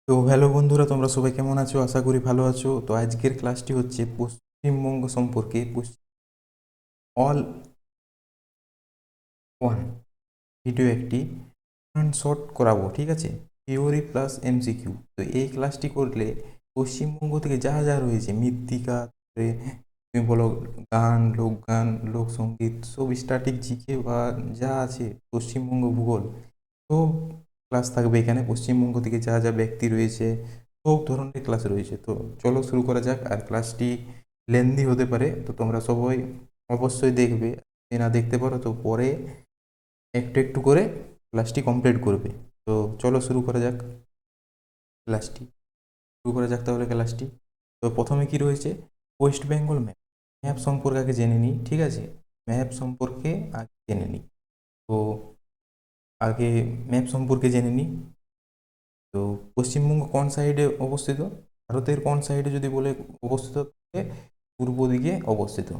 তো হ্যালো বন্ধুরা, তোমরা সবাই কেমন আছো? আশা করি ভালো আছো। তো আজকের ক্লাসটি হচ্ছে পশ্চিমবঙ্গ সম্পর্কে অল ওয়ান ভিডিও একটি শর্ট করাবো, ঠিক আছে? Theory plus MCQ. তো এই ক্লাসটি করলে পশ্চিমবঙ্গ থেকে যা যা রয়েছে মৃত্তিকা, তারপরে তুমি বলো গান, লোকগান, লোকসঙ্গীত, সব স্ট্যাটিক জিকে বা যা আছে পশ্চিমবঙ্গ ভূগোল, সব ক্লাস থাকবে এখানে। পশ্চিমবঙ্গ থেকে যা যা ব্যক্তি রয়েছে সব ধরনের ক্লাস রয়েছে। তো চলো শুরু করা যাক। আর ক্লাসটি লেন্দি হতে পারে, তো তোমরা সবাই অবশ্যই দেখবে। যদি না দেখতে পারো তো পরে একটু একটু করে ক্লাসটি কমপ্লিট করবে। তো চলো শুরু করা যাক ক্লাসটি। শুরু করা যাক তাহলে ক্লাসটি। তো প্রথমে কি রয়েছে? West Bengal map. ম্যাপ সম্পর্কে আগে জেনে নিই, ঠিক আছে? ম্যাপ সম্পর্কে আগে জেনে নিই। তো আগে ম্যাপ সম্পর্কে জেনে নিই। তো পশ্চিমবঙ্গ কোন সাইডে অবস্থিত? ভারতের কোন সাইডে যদি বলে অবস্থিত, তাহলে পূর্ব দিকে অবস্থিত।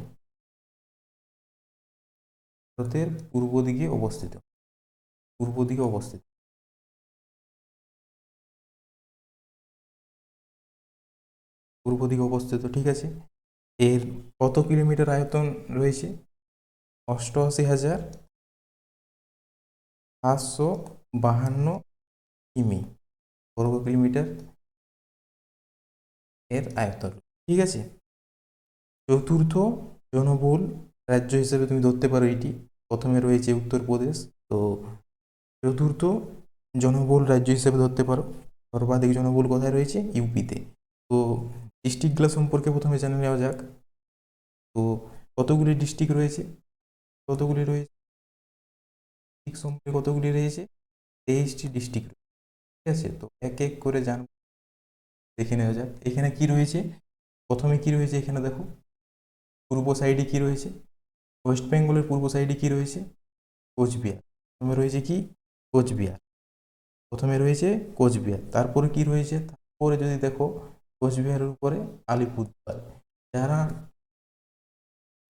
ভারতের পূর্ব দিকে অবস্থিত। পূর্ব দিকে অবস্থিত। পূর্ব দিকে অবস্থিত, ঠিক আছে। এর কত কিলোমিটার আয়তন রয়েছে? 88,552 কিমি, বর্গ কিলোমিটার এর আয়তন, ঠিক আছে। চতুর্থ জনবহুল রাজ্য হিসেবে তুমি ধরতে পারো এটি। প্রথমে রয়েছে উত্তরপ্রদেশ। তো চতুর্থ জনবহুল রাজ্য হিসেবে ধরতে পারো। সর্বাধিক জনবহুল কোথায় রয়েছে? ইউপিতে। তো ডিস্ট্রিক্টগুলো সম্পর্কে প্রথমে জেনে নেওয়া যাক। তো কতগুলি ডিস্ট্রিক্ট রয়েছে? কতগুলি রয়েছে ডিস্ট্রিক্ট সম্পর্কে কতগুলি রয়েছে? 23টি ডিস্ট্রিক্ট, ঠিক আছে। তো এক এক করে দেখে নেওয়া যাক এখানে কি রয়েছে। প্রথমে কি রয়েছে এখানে দেখো, পূর্ব সাইডে কি রয়েছে? ওয়েস্ট বেঙ্গলের পূর্ব সাইডে কি রয়েছে? কোচবিহার। প্রথমে রয়েছে কি? কোচবিহার। প্রথমে রয়েছে কোচবিহার। তারপরে কি রয়েছে? তারপরে যদি দেখো, কোচবিহারের উপরে আলিপুরদুয়ার। যারা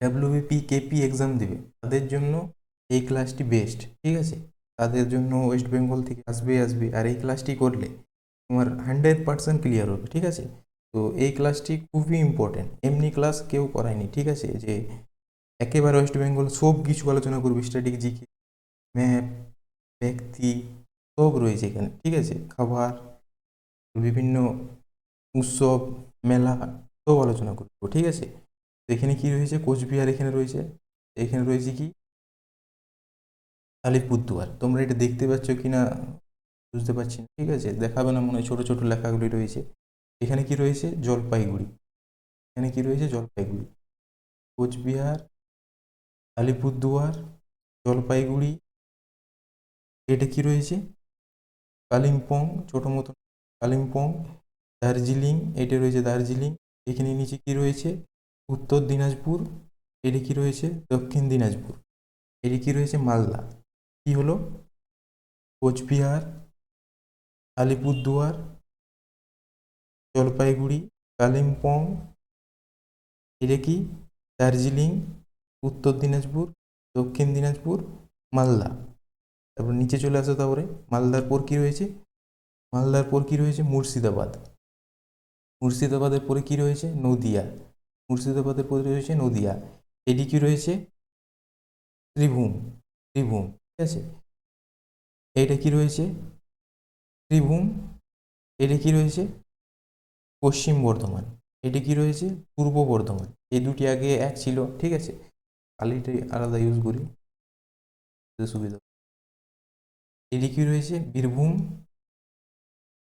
ডাব্লিউবিপি কেপি এক্সাম দেবে তাদের জন্য এই ক্লাসটি বেস্ট, ঠিক আছে। তাদের জন্য ওয়েস্ট বেঙ্গল থেকে আসবে, আর এই ক্লাসটি করলে তোমার 100% ক্লিয়ার হবে, ঠিক আছে। তো এই ক্লাসটি খুবই ইম্পর্টেন্ট। এমনি ক্লাস কেউ করায়নি, ঠিক আছে, যে একেবারে ওয়েস্ট বেঙ্গল সব কিছু আলোচনা করবে। স্ট্যাটিক জিকে, ম্যাপ, ব্যক্তি, সব রয়েছে এখানে, ঠিক আছে। খাবার, বিভিন্ন উৎসব, মেলা, সব আলোচনা করবো, ঠিক আছে। তো এখানে কি রয়েছে? কোচবিহার এখানে রয়েছে। এখানে রয়েছে কি? আলিপুরদুয়ার। তোমরা এটা দেখতে পাচ্ছ কি না বুঝতে পারছি না, ঠিক আছে, দেখাবে না মনে হয়, ছোটো ছোটো লেখাগুলি রয়েছে। এখানে কি রয়েছে? জলপাইগুড়ি। এখানে কি রয়েছে? জলপাইগুড়ি। কোচবিহার, আলিপুরদুয়ার, জলপাইগুড়ি। এটা কি রয়েছে? কালিম্পং, ছোটো মতো কালিম্পং। দার্জিলিং, এটা রয়েছে দার্জিলিং। এখানে নিচে কি রয়েছে? উত্তর দিনাজপুর। এটি কি রয়েছে? দক্ষিণ দিনাজপুর। এটি কি রয়েছে? মালদা। কি হলো? কোচবিহার, আলিপুরদুয়ার, জলপাইগুড়ি, কালিম্পং, এটা কি? দার্জিলিং, উত্তর দিনাজপুর, দক্ষিণ দিনাজপুর, মালদা। তারপর নিচে চলে আসো। তারপরে মালদার পর কি রয়েছে? মালদার পর কি রয়েছে? মুর্শিদাবাদ। মুর্শিদাবাদের পরে কি রয়েছে? নদিয়া। মুর্শিদাবাদের পরে রয়েছে নদিয়া। এটি কি রয়েছে? ত্রিভুম। ত্রিভুম, ঠিক আছে। এটা কি রয়েছে? ত্রিভুম। এটা কি রয়েছে? পশ্চিম বর্ধমান। এটি কি রয়েছে? পূর্ব বর্ধমান। এই দুটি আগে এক ছিল, ঠিক আছে। কালিটাই আলাদা ইউজ করি, সুবিধা। এটি কি রয়েছে? বীরভূম।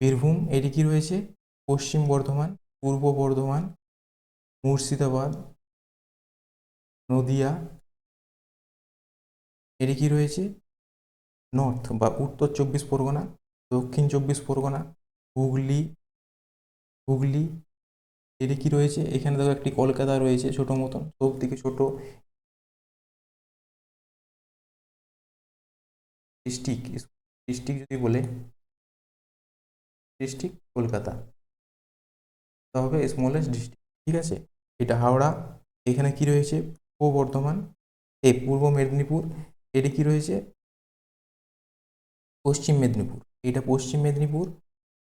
বীরভূম। এটি কি রয়েছে? পশ্চিম বর্ধমান, পূর্ব বর্ধমান, মুর্শিদাবাদ, নদিয়া। এটি কি রয়েছে? নর্থ বা উত্তর 24 পরগনা, দক্ষিণ 24 পরগনা, হুগলি। হুগলি। এটি কি রয়েছে? এখানে দেখো একটি কলকাতা রয়েছে, ছোট মতন, সব থেকে ছোট ডিস্ট্রিক্ট। ডিস্ট্রিক্ট যদি বলে, ডিস্ট্রিক্ট কলকাতা, তা হবে স্মলেস্ট ডিস্ট্রিক্ট, ঠিক আছে। এটা হাওড়া। এখানে কি রয়েছে? পূর্ব বর্ধমান, পূর্ব মেদিনীপুর। এটি কি রয়েছে? পশ্চিম মেদিনীপুর। এটা পশ্চিম মেদিনীপুর।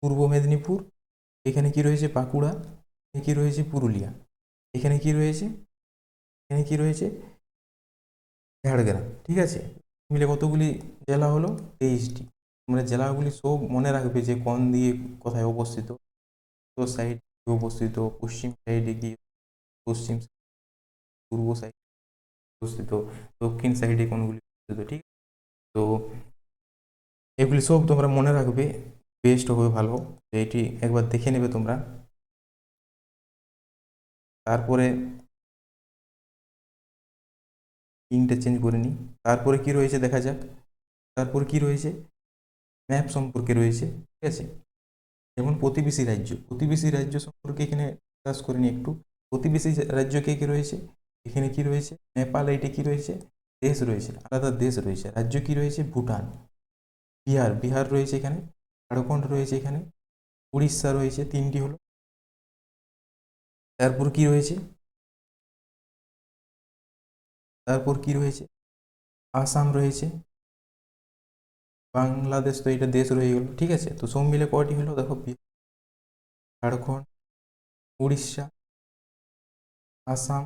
পূর্ব মেদিনীপুর, এখানে কি রয়েছে বাঁকুড়া, এখানে কি রয়েছে পুরুলিয়া, এখানে কি রয়েছে, এখানে কি রয়েছে ঝাড়গ্রাম। ঠিক আছে, মিলে কতগুলি জেলা হলো? 23টি। তোমরা জেলাগুলি সব মনে রাখবে যে কোন দিয়ে কোথায় অবস্থিত, তো সাইড অবস্থিত, পশ্চিম সাইডে কি, পশ্চিম পূর্ব সাইড অবস্থিত, দক্ষিণ সাইডে কোনগুলি অবস্থিত। ঠিক আছে? তো এগুলি সব তোমরা মনে রাখবে, বেস্ট হবে ভালো। তো এটি একবার দেখে নেবে তোমরা। তারপরে ইংটা চেঞ্জ করে নিই। তারপরে কি রয়েছে দেখা যাক। তারপর কি রয়েছে, ম্যাপ সম্পর্কে রয়েছে। ঠিক আছে, যেমন প্রতিবেশী রাজ্য, প্রতিবেশী রাজ্য সম্পর্কে এখানে ডিসকাস করে নিই একটু। প্রতিবেশী রাজ্য কে কে রয়েছে? এখানে কি রয়েছে নেপাল, এইটা কি রয়েছে দেশ রয়েছে, আলাদা দেশ রয়েছে। রাজ্য কি রয়েছে ভুটান, বিহার, বিহার রয়েছে এখানে, ঝাড়খণ্ড রয়েছে এখানে, উড়িষ্যা রয়েছে, তিনটি হলো। তারপর কি রয়েছে, তারপর কি রয়েছে আসাম রয়েছে, বাংলাদেশ, তো এটা দেশ রয়ে গেল। ঠিক আছে, তো সব মিলে কয়টি হলো দেখো, ঝাড়খণ্ড, উড়িষ্যা, আসাম,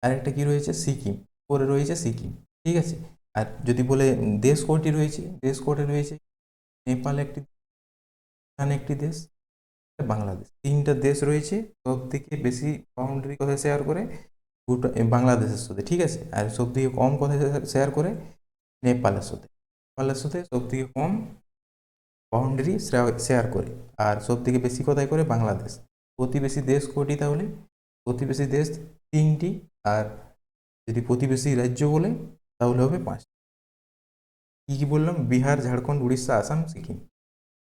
আরেকটা কি রয়েছে সিকিম, পরে রয়েছে সিকিম। ঠিক আছে, আর যদি বলে দেশ কয়টি রয়েছে, দেশ কয়টি রয়েছে, নেপাল একটি, ভুটান একটি দেশ, বাংলাদেশ, তিনটা দেশ রয়েছে। সব থেকে বেশি বাউন্ডারি কোথায় শেয়ার করে, বাংলাদেশের সাথে। ঠিক আছে, আর সব থেকে কম কোথায় শেয়ার করে, নেপালের সাথে। নেপালের সাথে সব থেকে কম বাউন্ডারি শেয়ার করে, আর সব থেকে বেশি কোথায় করে, বাংলাদেশ। প্রতিবেশী দেশ কয়টি তাহলে, প্রতিবেশী দেশ তিনটি, আর যদি প্রতিবেশী রাজ্য বলে তাহলে হবে 5। কী কী বললাম, বিহার, ঝাড়খণ্ড, উড়িষ্যা, আসাম, সিকিম।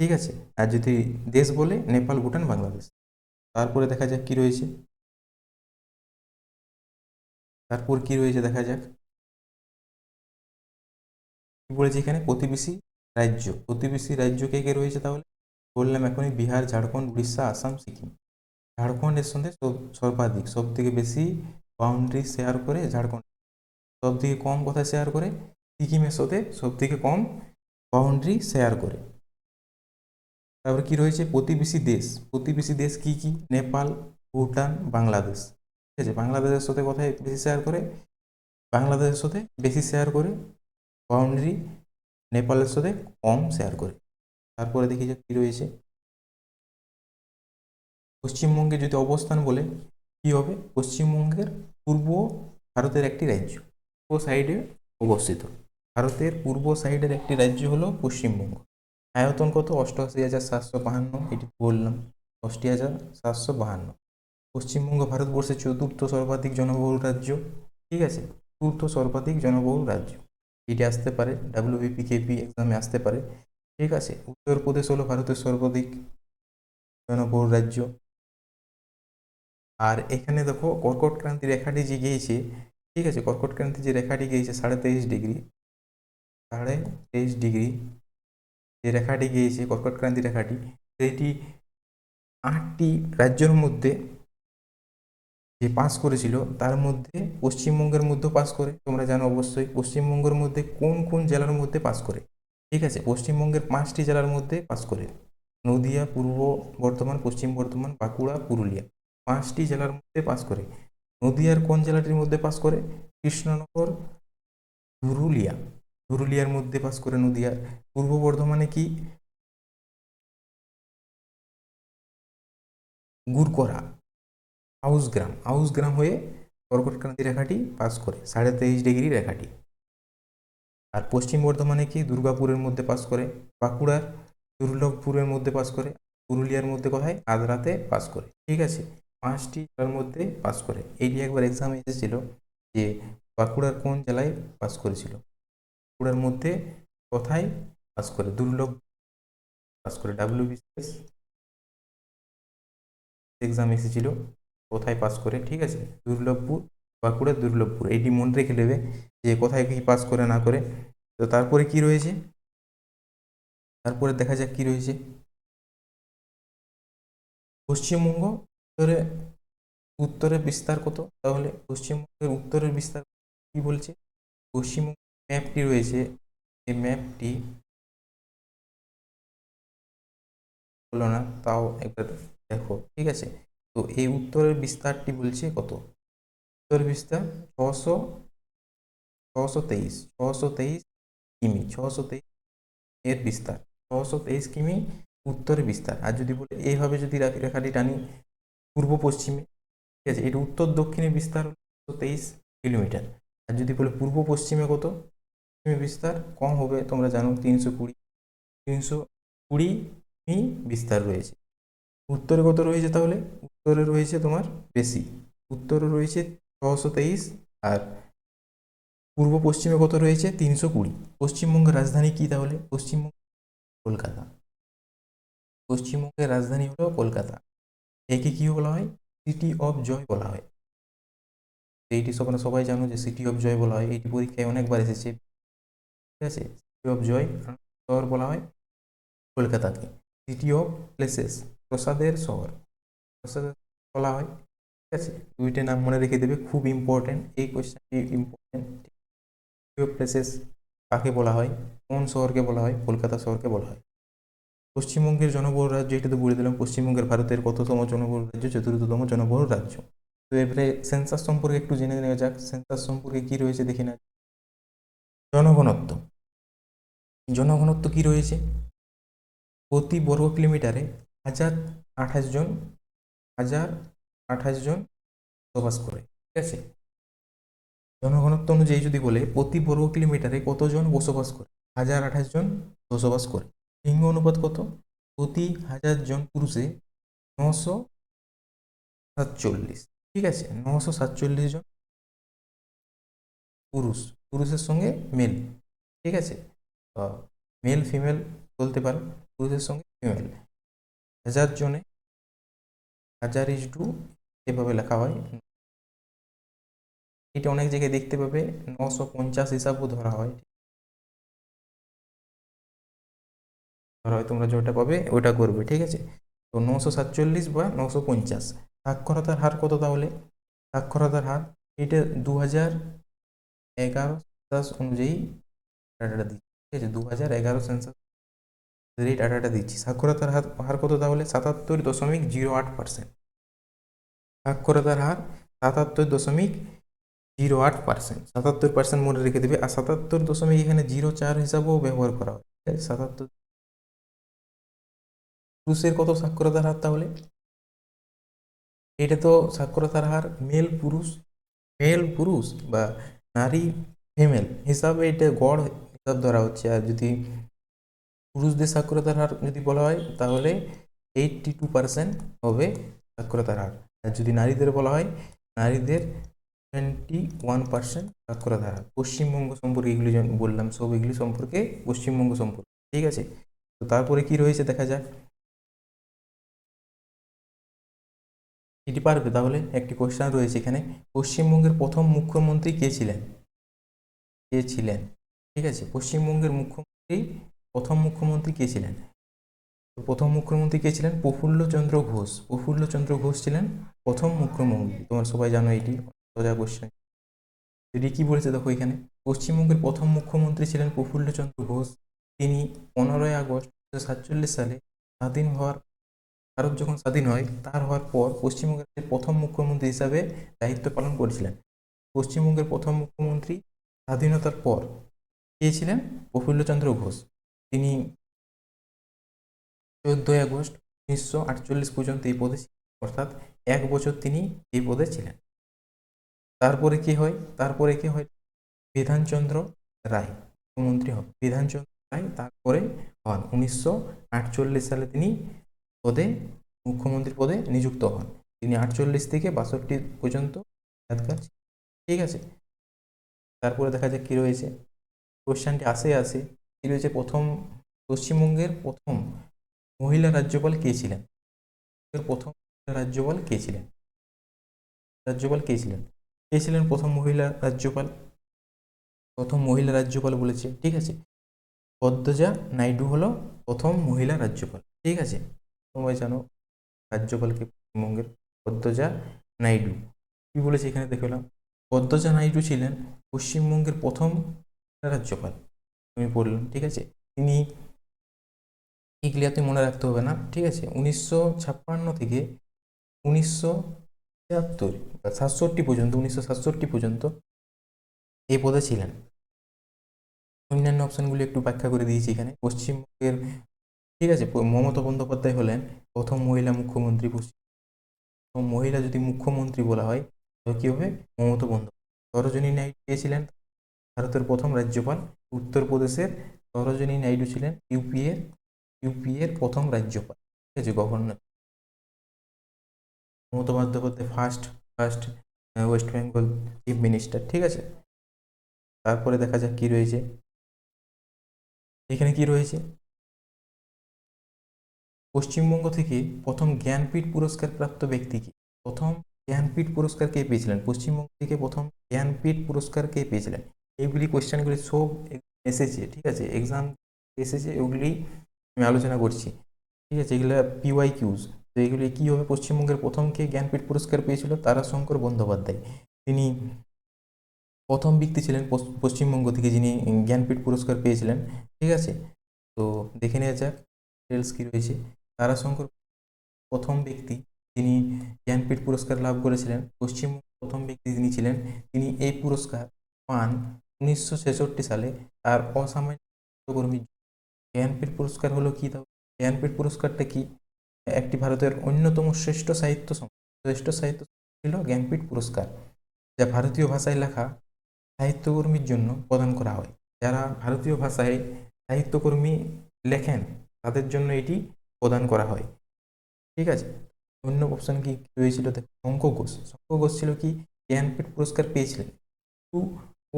ঠিক আছে, আর যদি দেশ বলে নেপাল, ভুটান, বাংলাদেশ। তারপরে দেখা যাক কি রয়েছে, তারপর কি রয়েছে দেখা যাক। কি বলেছে এখানে, প্রতিবেশী রাজ্য, প্রতিবেশী রাজ্য কে কে রয়েছে তাহলে, বললাম এখনই বিহার, ঝাড়খণ্ড, উড়িষ্যা, আসাম, সিকিম। ঝাড়খণ্ডের সঙ্গে সর্বাধিক, সব থেকে বেশি বাউন্ডারি শেয়ার করে ঝাড়খণ্ড, সব থেকে কম কথা শেয়ার করে সিকিমের সাথে, সব থেকে কম বাউন্ডারি শেয়ার করে। তারপরে কি রয়েছে প্রতিবেশী দেশ, প্রতিবেশী দেশ কি কি, নেপাল, ভুটান, বাংলাদেশ। ঠিক আছে, বাংলাদেশের সাথে কোথায় বেশি শেয়ার করে, বাংলাদেশের সাথে বেশি শেয়ার করে বাউন্ডারি, নেপালের সাথে কম শেয়ার করে। তারপরে দেখি যে কি রয়েছে, পশ্চিমবঙ্গে যদি অবস্থান বলে কি হবে, পশ্চিমবঙ্গের পূর্ব ভারতের একটি রাজ্য, পূর্ব সাইডে অবস্থিত। ভারতের পূর্ব সাইডের একটি রাজ্য হলো পশ্চিমবঙ্গ। আয়তন কত, 88,752, এটি বললাম, 88,752। পশ্চিমবঙ্গ ভারতবর্ষের চতুর্থ সর্বাধিক জনবহুল রাজ্য। ঠিক আছে, চতুর্থ সর্বাধিক জনবহুল রাজ্য, এটি আসতে পারে WBPKP এক্সামে আসতে পারে। ঠিক আছে, উত্তরপ্রদেশ হলো ভারতের সর্বাধিক জনবহুল রাজ্য। আর এখানে দেখো কর্কট ক্রান্তি রেখাটি যে গিয়েছে, ঠিক আছে, কর্কট ক্রান্তি যে রেখাটি গিয়েছে 23.5 ডিগ্রি, 23.5 ডিগ্রি যে রেখাটি গিয়েছে কর্কট ক্রান্তি রেখাটি, সেটি 8টি রাজ্যের মধ্যে যে পাস করেছিল, তার মধ্যে পশ্চিমবঙ্গের মধ্যে পাস করে। তোমরা জানো অবশ্যই পশ্চিমবঙ্গের মধ্যে কোন কোন জেলার মধ্যে পাস করে। ঠিক আছে, পশ্চিমবঙ্গের 5টি জেলার মধ্যে পাস করে, নদিয়া, পূর্ব বর্ধমান, পশ্চিম বর্ধমান, বাঁকুড়া, পুরুলিয়া, 5টি জেলার মধ্যে পাস করে। নদিয়ার কোন জেলাটির মধ্যে পাস করে, কৃষ্ণনগর, পুরুলিয়া, পুরুলিয়ার মধ্যে পাস করে নদিয়ার। পূর্ব বর্ধমানে কি, গুরকরা, আউসগ্রাম, আউসগ্রাম হয়ে কর্কটক্রান্তি রেখাটি পাস করে, 23.5 ডিগ্রি রেখাটি। আর পশ্চিম বর্ধমানে কি, দুর্গাপুরের মধ্যে পাস করে, বাঁকুড়ার দুর্লভপুরের মধ্যে পাস করে, পুরুলিয়ার মধ্যে কোথায়, আদ্রাতে পাস করে। ঠিক আছে, 5টি জেলার মধ্যে পাস করে। এইটি একবার এক্সামে এসেছিল যে বাঁকুড়ার কোন জেলায় পাস করেছিল, বাঁকুড়ার মধ্যে কোথায় পাস করে, দুর্লভ পাস করে, WBCS এক্সাম এসেছিল কোথায় পাস করে। ঠিক আছে, দুর্লভপুর, বাঁকুড়া, দুর্লভপুর, এইটি মনে রেখে নেবে যে কোথায় কি পাস করে না করে। তো তারপরে কি রয়েছে, তারপরে দেখা যাক কি রয়েছে, পশ্চিমবঙ্গ উত্তরে, উত্তরের বিস্তার কত, তাহলে পশ্চিমবঙ্গের উত্তরের বিস্তার কি বলছে, পশ্চিমবঙ্গ ম্যাপটি রয়েছে, এই ম্যাপটি হলো না, তাও একবার দেখো, ঠিক আছে। তো এই উত্তরের বিস্তারটি বলছে কত, উত্তরের বিস্তার 623 কিমি, 623 এর বিস্তার, 623 কিমি উত্তরের বিস্তার। আর যদি বলে এইভাবে যদি রেখাটি টানি পূর্ব পশ্চিমে, ঠিক আছে, এটা উত্তর দক্ষিণে বিস্তার 623 কিলোমিটার। আর যদি বলে পূর্ব পশ্চিমে কত, পশ্চিমে বিস্তার কম হবে, তোমরা জানো 320 কিমি বিস্তার রয়েছে। উত্তরে কত রয়েছে তাহলে, উত্তরে রয়েছে তোমার বেশি, উত্তরে রয়েছে 623, আর পূর্ব পশ্চিমে কত রয়েছে 320। পশ্চিমবঙ্গের রাজধানী কি তাহলে, পশ্চিমবঙ্গ কলকাতা, পশ্চিমবঙ্গের রাজধানী হলো কলকাতা। একে কি বলা হয়, সিটি অফ জয় বলা হয়। এইটি সবাই জানো যে সিটি অফ জয় বলা হয়, এইটি পরীক্ষায় অনেকবার এসেছে, ঠিক আছে। সিটি অফ জয় শহর বলা হয় কলকাতাকে, সিটি অফ প্লেসেস প্রসাদের শহর, প্রসাদের বলা হয়, ঠিক আছে। দুইটা নাম মনে রেখে দেবে, খুব ইম্পর্টেন্ট এই কোয়েশ্চেনটি, ইম্পর্টেন্ট। সিটি অফ প্লেসেস কাকে বলা হয়, কোন শহরকে বলা হয়, কলকাতা শহরকে বলা হয়। পশ্চিমবঙ্গের জনবহুল রাজ্য, এটা তো বলে দিলাম, পশ্চিমবঙ্গের ভারতের কততম জনবহুল রাজ্য, চতুর্থতম জনবহুল রাজ্য। তো এবারে সেন্সাস সম্পর্কে একটু জেনে নেওয়া যাক, সেন্সাস সম্পর্কে কি রয়েছে দেখি না। জনঘনত্ব, জনঘনত্ব কি রয়েছে, প্রতি বর্গ কিলোমিটারে 1028 জন, 1028 জন বসবাস করে, ঠিক আছে। জনঘনত্ব অনুযায়ী যদি বলে প্রতি বর্গ কিলোমিটারে কতজন বসবাস করে, 1028 জন বসবাস করে। লিঙ্গ অনুপাত কত, প্রতি 1000 জন পুরুষে 947, ঠিক আছে, 947 জন পুরুষ, পুরুষের সঙ্গে মেল, ঠিক আছে, মেল ফিমেল বলতে পারো, পুরুষের সঙ্গে ফিমেল। 1000 জনে 1000 এভাবে লেখা হয়। এটা অনেক জায়গায় দেখতে পাবে 950 হিসাবও ধরা হয়, তোমরা যেটা পাবে ওটা করবে, ঠিক আছে। তো 947 বা 950। সাক্ষরতার হার কত তাহলে, সাক্ষরতার হার এটা 2011 সেন্সাস অনুযায়ী ডাটাটা দিচ্ছি, ঠিক আছে, 2011 সেন্সাস এই ডাটাটা দিচ্ছি। সাক্ষরতার হার হার কত তাহলে, 77.08%। সাক্ষরতার হার 77.08%, 77% মনে রেখে দেবে। আর 77 এখানে 0.4 হিসাবেও ব্যবহার করা হয়, ঠিক আছে, 77। পুরুষের কত সাক্ষরতার হার তাহলে, এটা তো সাক্ষরতার হার মেল পুরুষ বা নারী ফিমেল হিসাবে এটা গড় হিসাব ধরা হচ্ছে। আর যদি পুরুষদের সাক্ষরতার হার যদি বলা হয় তাহলে 82% হবে সাক্ষরতার হার। আর যদি নারীদের বলা হয়, নারীদের 21% সাক্ষরতার হার। পশ্চিমবঙ্গ সম্পর্কে এগুলি বললাম, সব এগুলি সম্পর্কে পশ্চিমবঙ্গ সম্পর্কে, ঠিক আছে। তো তারপরে কি রয়েছে দেখা যাক, এটি পারবে তাহলে। একটি কোশ্চেন রয়েছে এখানে, পশ্চিমবঙ্গের প্রথম মুখ্যমন্ত্রী কে ছিলেন, কে ছিলেন, ঠিক আছে, পশ্চিমবঙ্গের প্রথম মুখ্যমন্ত্রী কে ছিলেন। তো প্রথম মুখ্যমন্ত্রী কে ছিলেন, প্রফুল্লচন্দ্র ঘোষ, প্রফুল্লচন্দ্র ঘোষ ছিলেন প্রথম মুখ্যমন্ত্রী। তোমরা সবাই জানো এটি সোজা কোশ্চেন। এটি কি বলেছে দেখো এখানে, পশ্চিমবঙ্গের প্রথম মুখ্যমন্ত্রী ছিলেন প্রফুল্লচন্দ্র ঘোষ। তিনি 15ই আগস্ট 1947 সালে স্বাধীন হওয়ার, ভারত যখন স্বাধীন হয় তার হওয়ার পর পশ্চিমবঙ্গের প্রথম মুখ্যমন্ত্রী হিসাবে দায়িত্ব পালন করেছিলেন। পশ্চিমবঙ্গের প্রথম মুখ্যমন্ত্রী স্বাধীনতার পর কে ছিলেন, প্রফুল্লচন্দ্র ঘোষ। তিনি 14ই আগস্ট 1948 পর্যন্ত এই পদে ছিলেন, অর্থাৎ 1 বছর তিনি এই পদে ছিলেন। তারপরে কি হয়, তারপরে কি হয়, বিধানচন্দ্র রায় মুখ্যমন্ত্রী হন, বিধানচন্দ্র রায় তারপরে হন 1948 সালে তিনি পদে, মুখ্যমন্ত্রী পদে নিযুক্ত হন। তিনি 48 থেকে 62 পর্যন্ত মেয়াদকাল, ঠিক আছে। তারপরে দেখা যাক কি রয়েছে, কোশ্চেনটি আসে কি রয়েছে, পশ্চিমবঙ্গের প্রথম মহিলা রাজ্যপাল কে ছিলেন, প্রথম রাজ্যপাল কে ছিলেন, রাজ্যপাল কে ছিলেন, কে ছিলেন প্রথম মহিলা রাজ্যপাল, প্রথম মহিলা রাজ্যপাল বলেছে, ঠিক আছে। পদ্মজা নাইডু হলো প্রথম মহিলা রাজ্যপাল, ঠিক আছে। তোমরা জানো রাজ্যপালকে পশ্চিমবঙ্গের, পদ্মজা নাইডু। কি বলেছে এখানে দেখলাম, পদ্মজা নাইডু ছিলেন পশ্চিমবঙ্গের প্রথম রাজ্যপাল, আমি বললাম, ঠিক আছে। তিনি এইগুলি আপনি মনে রাখতে হবে না, ঠিক আছে। 1956 থেকে 1976 বা 67 পর্যন্ত, 1967 পর্যন্ত এই পদে ছিলেন। অন্যান্য অপশনগুলি একটু ব্যাখ্যা করে দিয়েছি এখানে। পশ্চিমবঙ্গের, ঠিক আছে, মমতা বন্দ্যোপাধ্যায় হলেন প্রথম মহিলা মুখ্যমন্ত্রী। মহিলা যদি মুখ্যমন্ত্রী বলা হয় তো কী হবে? মমতা বন্দ্যোপাধ্যায়। সরোজিনী নাইডু কে ছিলেন? ভারতের প্রথম রাজ্যপাল। উত্তরপ্রদেশের সরোজিনী নাইডু ছিলেন ইউপি এর প্রথম রাজ্যপাল, ঠিক আছে, governor. Mamata Bandyopadhyay first first West Bengal chief minister, ঠিক আছে। তারপরে দেখা যাক কি রয়েছে এখানে। কি রয়েছে? পশ্চিমবঙ্গ থেকে প্রথম জ্ঞানপীঠ পুরস্কার প্রাপ্ত ব্যক্তি কি? প্রথম জ্ঞানপীঠ পুরস্কার কে পেয়েছিলেন? পশ্চিমবঙ্গ থেকে প্রথম জ্ঞানপীঠ পুরস্কার কে পেয়েছিলেন? এইগুলি কোয়েশ্চেনগুলি সব এসেছে, ঠিক আছে, এক্সাম এসেছে, ওগুলি আমি আলোচনা করছি, ঠিক আছে। এগুলো পিওয়াই কিউজ। তো এগুলি কী হবে? পশ্চিমবঙ্গের প্রথম কে জ্ঞানপীঠ পুরস্কার পেয়েছিল? তারাশঙ্কর বন্দ্যোপাধ্যায়। তিনি প্রথম ব্যক্তি ছিলেন পশ্চিমবঙ্গ থেকে যিনি জ্ঞানপীঠ পুরস্কার পেয়েছিলেন, ঠিক আছে। তো দেখে নেওয়া যাক ডিটেলস কী রয়েছে। তারাশঙ্কর প্রথম ব্যক্তি যিনি জ্ঞানপীঠ পুরস্কার লাভ করেছিলেন, পশ্চিমবঙ্গের প্রথম ব্যক্তি যিনি ছিলেন, তিনি এই পুরস্কার পান 1966 সালে তার অসামান্য কর্মী। জ্ঞানপীঠ পুরস্কার হলো কি? তাও জ্ঞানপীঠ পুরস্কারটা কি? একটি ভারতের অন্যতম শ্রেষ্ঠ সাহিত্য ছিল জ্ঞানপীঠ পুরস্কার, যা ভারতীয় ভাষায় লেখা সাহিত্যকর্মীর জন্য প্রদান করা হয়। যারা ভারতীয় ভাষায় সাহিত্যকর্মী লেখেন তাদের জন্য এটি প্রদান করা হয়, ঠিক আছে। অন্য অপশন কি রয়েছিল? দেখো, শঙ্খ ঘোষ ছিল কি জ্ঞানপীঠ পুরস্কার পেয়েছিলেন, কিন্তু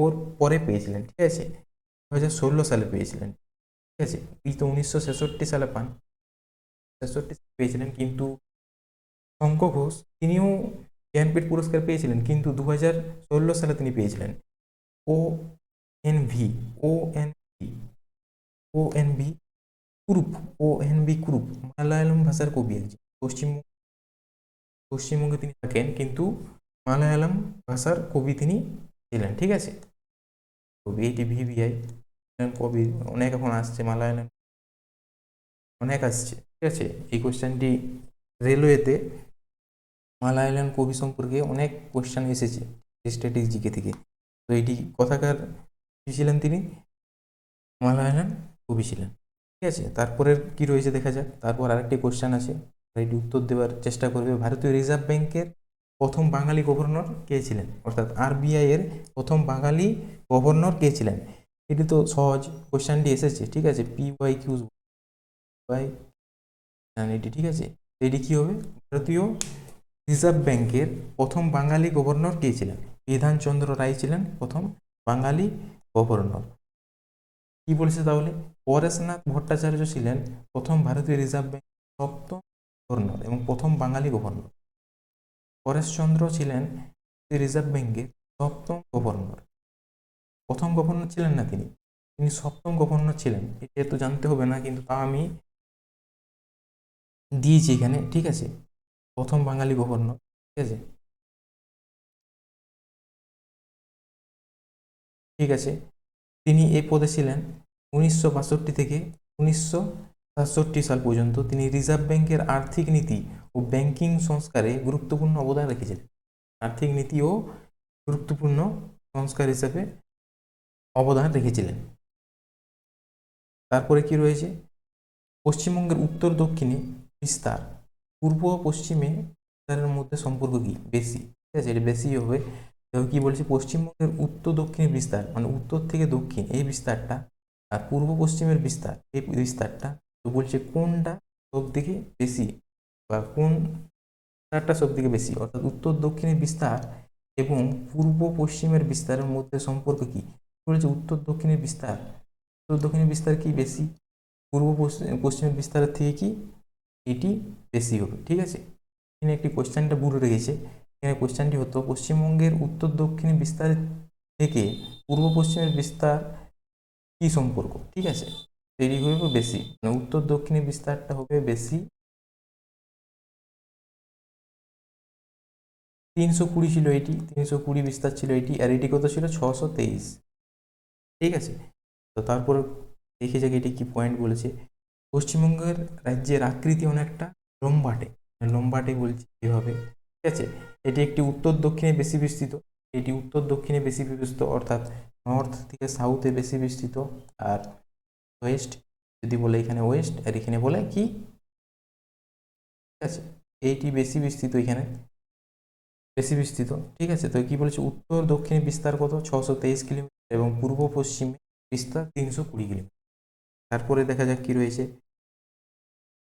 ওর পরে পেয়েছিলেন, ঠিক আছে, 2016 সালে পেয়েছিলেন, ঠিক আছে। এই তো 1966 সালে পান, 66 সালে পেয়েছিলেন, কিন্তু শঙ্খ ঘোষ তিনিও জ্ঞানপীঠ পুরস্কার পেয়েছিলেন, কিন্তু 2016 সালে তিনি পেয়েছিলেন। O N V O N V O N V Kurup Kurup Malayalam ভাষার কবি একজন। পশ্চিমবঙ্গে তিনি থাকেন, কিন্তু মালায়ালাম ভাষার কবি তিনি ছিলেন, ঠিক আছে। কবি, এটি ভিভিআই কবি অনেক এখন আসছে, মালায়ালাম অনেক আসছে, ঠিক আছে। এই কোশ্চেনটি রেলওয়েতে মালায়ালাম কবি সম্পর্কে অনেক কোশ্চেন এসেছে স্ট্যাটিক জিকে থেকে। তো এটি কথাকার কী ছিলেন? তিনি মালায়ালাম কবি ছিলেন, ঠিক আছে। তারপরের কি রয়েছে দেখা যাক। তারপর আরেকটি কোশ্চেন আছে, এটি উত্তর দেওয়ার চেষ্টা করবে। ভারতীয় রিজার্ভ ব্যাংকের প্রথম বাঙালি গভর্নর কে ছিলেন? অর্থাৎ আরবিআই এর প্রথম বাঙালি গভর্নর কে ছিলেন? এটি তো সহজ, কোশ্চেনটি এসেছে, ঠিক আছে, পিওয়াই কিউজ বাই এটি, ঠিক আছে। এটি কি হবে? ভারতীয় রিজার্ভ ব্যাংকের প্রথম বাঙালি গভর্নর কে ছিলেন? বিধানচন্দ্র রায় ছিলেন প্রথম বাঙালি গভর্নর। কি বলছে তাহলে? পরেশনাথ ভট্টাচার্য ছিলেন প্রথম ভারতীয় রিজার্ভ ব্যাংকের সপ্তম গভর্নর এবং প্রথম বাঙালি গভর্নর। পরেশচন্দ্র ছিলেন রিজার্ভ ব্যাংকের সপ্তম গভর্নর। প্রথম গভর্নর ছিলেন না তিনি, তিনি সপ্তম গভর্নর ছিলেন। এটা তো জানতে হবে না, কিন্তু তা আমি দিয়েছি এখানে, ঠিক আছে। প্রথম বাঙালি গভর্নর, ঠিক আছে, ঠিক আছে। তিনি এই পদে ছিলেন 1962 থেকে 1967 সাল পর্যন্ত। তিনি রিজার্ভ ব্যাংকের আর্থিক নীতি ও ব্যাংকিং সংস্কারে গুরুত্বপূর্ণ অবদান রেখেছিলেন। আর্থিক নীতি ও গুরুত্বপূর্ণ সংস্কার হিসেবে অবদান রেখেছিলেন। তারপরে কি রয়েছে? পশ্চিমবঙ্গের উত্তর দক্ষিণে বিস্তার, পূর্ব পশ্চিমে বিস্তারের মধ্যে সম্পর্ক কি? বেশি, ঠিক আছে, এটা বেশি হবে। দেখো কি বলছে, পশ্চিমবঙ্গের উত্তর দক্ষিণে বিস্তার মানে উত্তর থেকে দক্ষিণ এই বিস্তারটা, আর পূর্ব পশ্চিমের বিস্তার এই বিস্তারটা, তো বলছে কোনটা সব থেকে বেশি বা কোন বিস্তারটা সব থেকে বেশি, অর্থাৎ উত্তর দক্ষিণের বিস্তার এবং পূর্ব পশ্চিমের বিস্তারের মধ্যে সম্পর্ক কি? বলেছে উত্তর দক্ষিণের বিস্তার, উত্তর দক্ষিণের বিস্তার কি বেশি, পূর্ব পশ্চিমের বিস্তারের থেকে কি এটি বেশি হবে, ঠিক আছে। এখানে একটি কোশ্চেনটা ভুল রেখেছে। এখানে কোশ্চেনটি হতো পশ্চিমবঙ্গের উত্তর দক্ষিণের বিস্তার থেকে পূর্ব পশ্চিমের বিস্তার কি সম্পর্ক, ঠিক আছে। এটি হবে বেশি, মানে উত্তর দক্ষিণের বিস্তারটা হবে বেশি। 320 ছিল এটি, 320 বিস্তার ছিল এটি, আর এটি কত ছিল? 623, ঠিক আছে। তো তারপর দেখে যাক এটি কি পয়েন্ট বলেছে। পশ্চিমবঙ্গের রাজ্যের আকৃতি অনেকটা লম্বাটে, লম্বাটে বলছি এভাবে, ঠিক আছে। এটি একটি উত্তর দক্ষিণে বেশি বিস্তৃত, এটি উত্তর দক্ষিণে বেশি বিস্তৃত, অর্থাৎ নর্থ থেকে সাউথে বেশি বিস্তৃত, আর ওয়েস্ট যদি বলে এখানে ওয়েস্ট, আর এখানে বলে কি, ঠিক আছে, এইটি বেশি বিস্তৃত, এখানে বেশি বিস্তৃত, ঠিক আছে। তো কি বলেছে, উত্তর দক্ষিণে বিস্তার কত, 623 কিলোমিটার, এবং পূর্ব পশ্চিমে বিস্তার 320 কিলোমিটার। তারপরে দেখা যাক কি রয়েছে,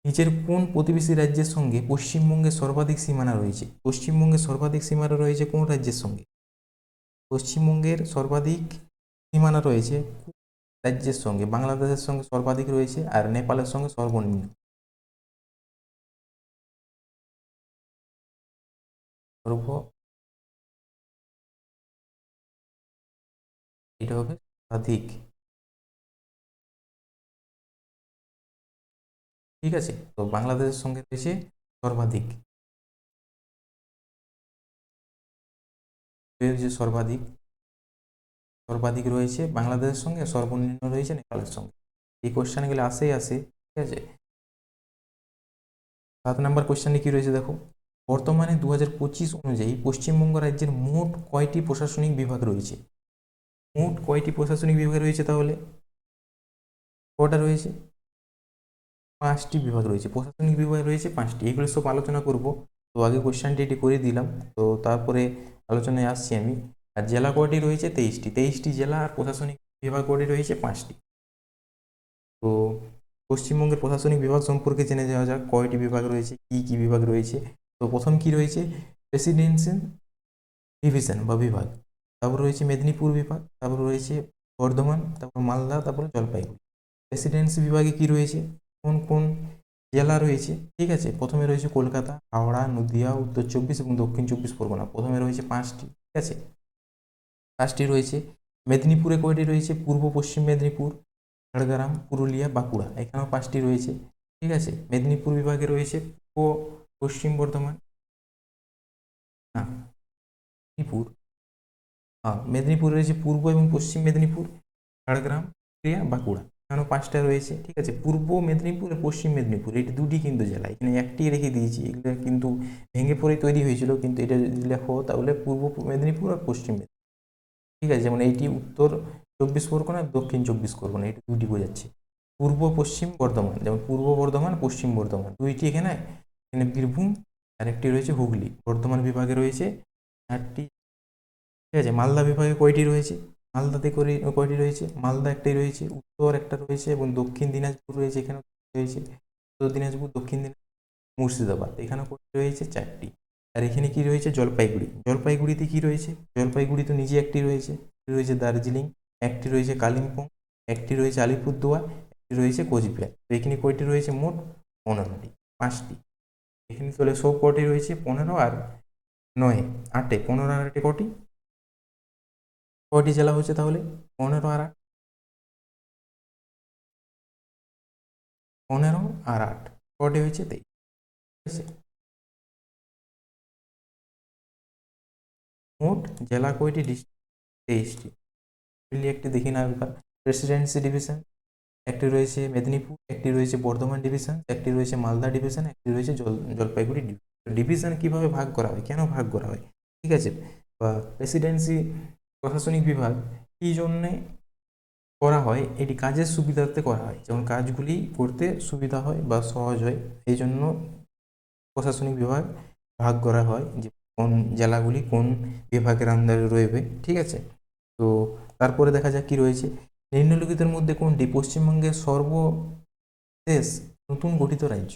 নিচের কোন প্রতিবেশী রাজ্যের সঙ্গে পশ্চিমবঙ্গের সর্বাধিক সীমানা রয়েছে। পশ্চিমবঙ্গের সর্বাধিক সীমানা রয়েছে কোন রাজ্যের সঙ্গে, পশ্চিমবঙ্গের সর্বাধিক সীমানা রয়েছে কোন রাজ্যের সঙ্গে, বাংলাদেশের সঙ্গে সর্বাধিক রয়েছে, আর নেপালের সঙ্গে সর্বনিম্ন। সর্ব এটা হবে সর্বাধিক, ঠিক আছে। তো বাংলাদেশের সঙ্গে রয়েছে সর্বাধিক, যে সর্বাধিক, সর্বাধিক রয়েছে বাংলাদেশের সঙ্গে, সর্বনিম্ন রয়েছে নেপালের সঙ্গে। এই কোশ্চেনগুলো আসেই আসে, ঠিক আছে। 7 নম্বর কোশ্চেনে কি রয়েছে দেখো, বর্তমানে 2025 অনুযায়ী পশ্চিমবঙ্গ রাজ্যের মোট কয়টি প্রশাসনিক বিভাগ রয়েছে। মোট কয়টি প্রশাসনিক বিভাগ রয়েছে তাহলে, কটা রয়েছে, 5টি বিভাগ রয়েছে, প্রশাসনিক বিভাগ রয়েছে 5টি। এগুলো সব আলোচনা করব, তো আগে কোশ্চেনটি এটি করে দিলাম, তো তারপরে আলোচনায় আসছি আমি। আর জেলা কয়টি রয়েছে, 23টি জেলা, আর প্রশাসনিক বিভাগ কয়টি রয়েছে, 5টি। তো পশ্চিমবঙ্গের প্রশাসনিক বিভাগ সম্পর্কে জেনে যাওয়া যাক, কয়টি বিভাগ রয়েছে, কি কি বিভাগ রয়েছে। তো প্রথম কি রয়েছে, প্রেসিডেন্সিয়াল ডিভিশন বা বিভাগ, তারপর রয়েছে মেদিনীপুর বিভাগ, তারপর রয়েছে বর্ধমান, তারপর মালদা, তারপর জলপাইগুড়ি। প্রেসিডেন্সি বিভাগে কি রয়েছে, কোন কোন জেলা রয়েছে, ঠিক আছে। প্রথমে রয়েছে কলকাতা, হাওড়া, নদিয়া, উত্তর 24 এবং দক্ষিণ 24 পরগনা। প্রথমে রয়েছে 5টি, ঠিক আছে, 5টি রয়েছে। মেদিনীপুরে কয়টি রয়েছে, পূর্ব পশ্চিম মেদিনীপুর, ঝাড়গ্রাম, পুরুলিয়া, বাঁকুড়া, এখানেও 5টি রয়েছে, ঠিক আছে। মেদিনীপুর বিভাগে রয়েছে পূর্ব পশ্চিম বর্ধমান, না মেদিনীপুর, হ্যাঁ মেদিনীপুর রয়েছে পূর্ব এবং পশ্চিম মেদিনীপুর, ঝাড়গ্রাম, পুরুলিয়া, বাঁকুড়া, এখানেও 5টা রয়েছে, ঠিক আছে। পূর্ব মেদিনীপুর আর পশ্চিম মেদিনীপুর, এটি দুটি কিন্তু জেলা, এখানে একটি রেখে দিয়েছি, এগুলো কিন্তু ভেঙে পড়ে তৈরি হয়েছিল, কিন্তু এটা যদি লেখো তাহলে পূর্ব মেদিনীপুর আর পশ্চিম মেদিনীপুর, ঠিক আছে। যেমন এইটি উত্তর 24 পরগনা আর দক্ষিণ 24 পরগনা, এটি দুটি বোঝাচ্ছে। পূর্ব পশ্চিম বর্ধমান, যেমন পূর্ব বর্ধমান, পশ্চিম বর্ধমান, দুইটি এখানে, এখানে বীরভূম, আর একটি রয়েছে হুগলি। বর্ধমান বিভাগে রয়েছে 8টি, ঠিক আছে। মালদা বিভাগে কয়টি রয়েছে, মালদাতে করে কয়টি রয়েছে, মালদা একটাই রয়েছে, উত্তর একটা রয়েছে, এবং দক্ষিণ দিনাজপুর রয়েছে, এখানে রয়েছে উত্তর দিনাজপুর, দক্ষিণ দিনাজপুর, মুর্শিদাবাদ, এখানে কয়টি রয়েছে, 4টি। আর এখানে কি রয়েছে, জলপাইগুড়ি, জলপাইগুড়িতে কি রয়েছে, জলপাইগুড়ি তো নিজে একটি রয়েছে, রয়েছে দার্জিলিং, একটি রয়েছে কালিম্পং, একটি রয়েছে আলিপুরদুয়ার, একটি রয়েছে কোচবিহার। তো এখানে কয়টি রয়েছে, মোট 15টি, 5টি। এখানে চলে সব কটি রয়েছে, 15 আর 9, 8, 15 আর 8 কটি, কয়টি জেলা হচ্ছে তাহলে, 15 আর 8, 15 আর 8 কটি হয়েছে, 23, ঠিক আছে। মোট জেলা কয়টি, ডিস্ট্রিক্ট 23টি। একটি দেখি না একবার, প্রেসিডেন্সি ডিভিশন, একটি রয়েছে মেদিনীপুর, একটি রয়েছে বর্ধমান ডিভিশন, একটি রয়েছে মালদা ডিভিশন, একটি রয়েছে জলপাইগুড়ি ডিভিশন। ডিভিশন কিভাবে ভাগ করা হয়, কেন ভাগ করা হয়, ঠিক আছে, বা প্রেসিডেন্সি প্রশাসনিক বিভাগ কী জন্যে করা হয়, এটি কাজের সুবিধার্থে করা হয়, যেমন কাজগুলি করতে সুবিধা হয় বা সহজ হয়, এই জন্য প্রশাসনিক বিভাগ ভাগ করা হয়, যে কোন জেলাগুলি কোন বিভাগের আন্ডারে রয়েছে, ঠিক আছে। তো তারপরে দেখা যাক কি রয়েছে, নিম্নলিখিতের মধ্যে কোনটি পশ্চিমবঙ্গের সর্বশেষ নতুন গঠিত রাজ্য,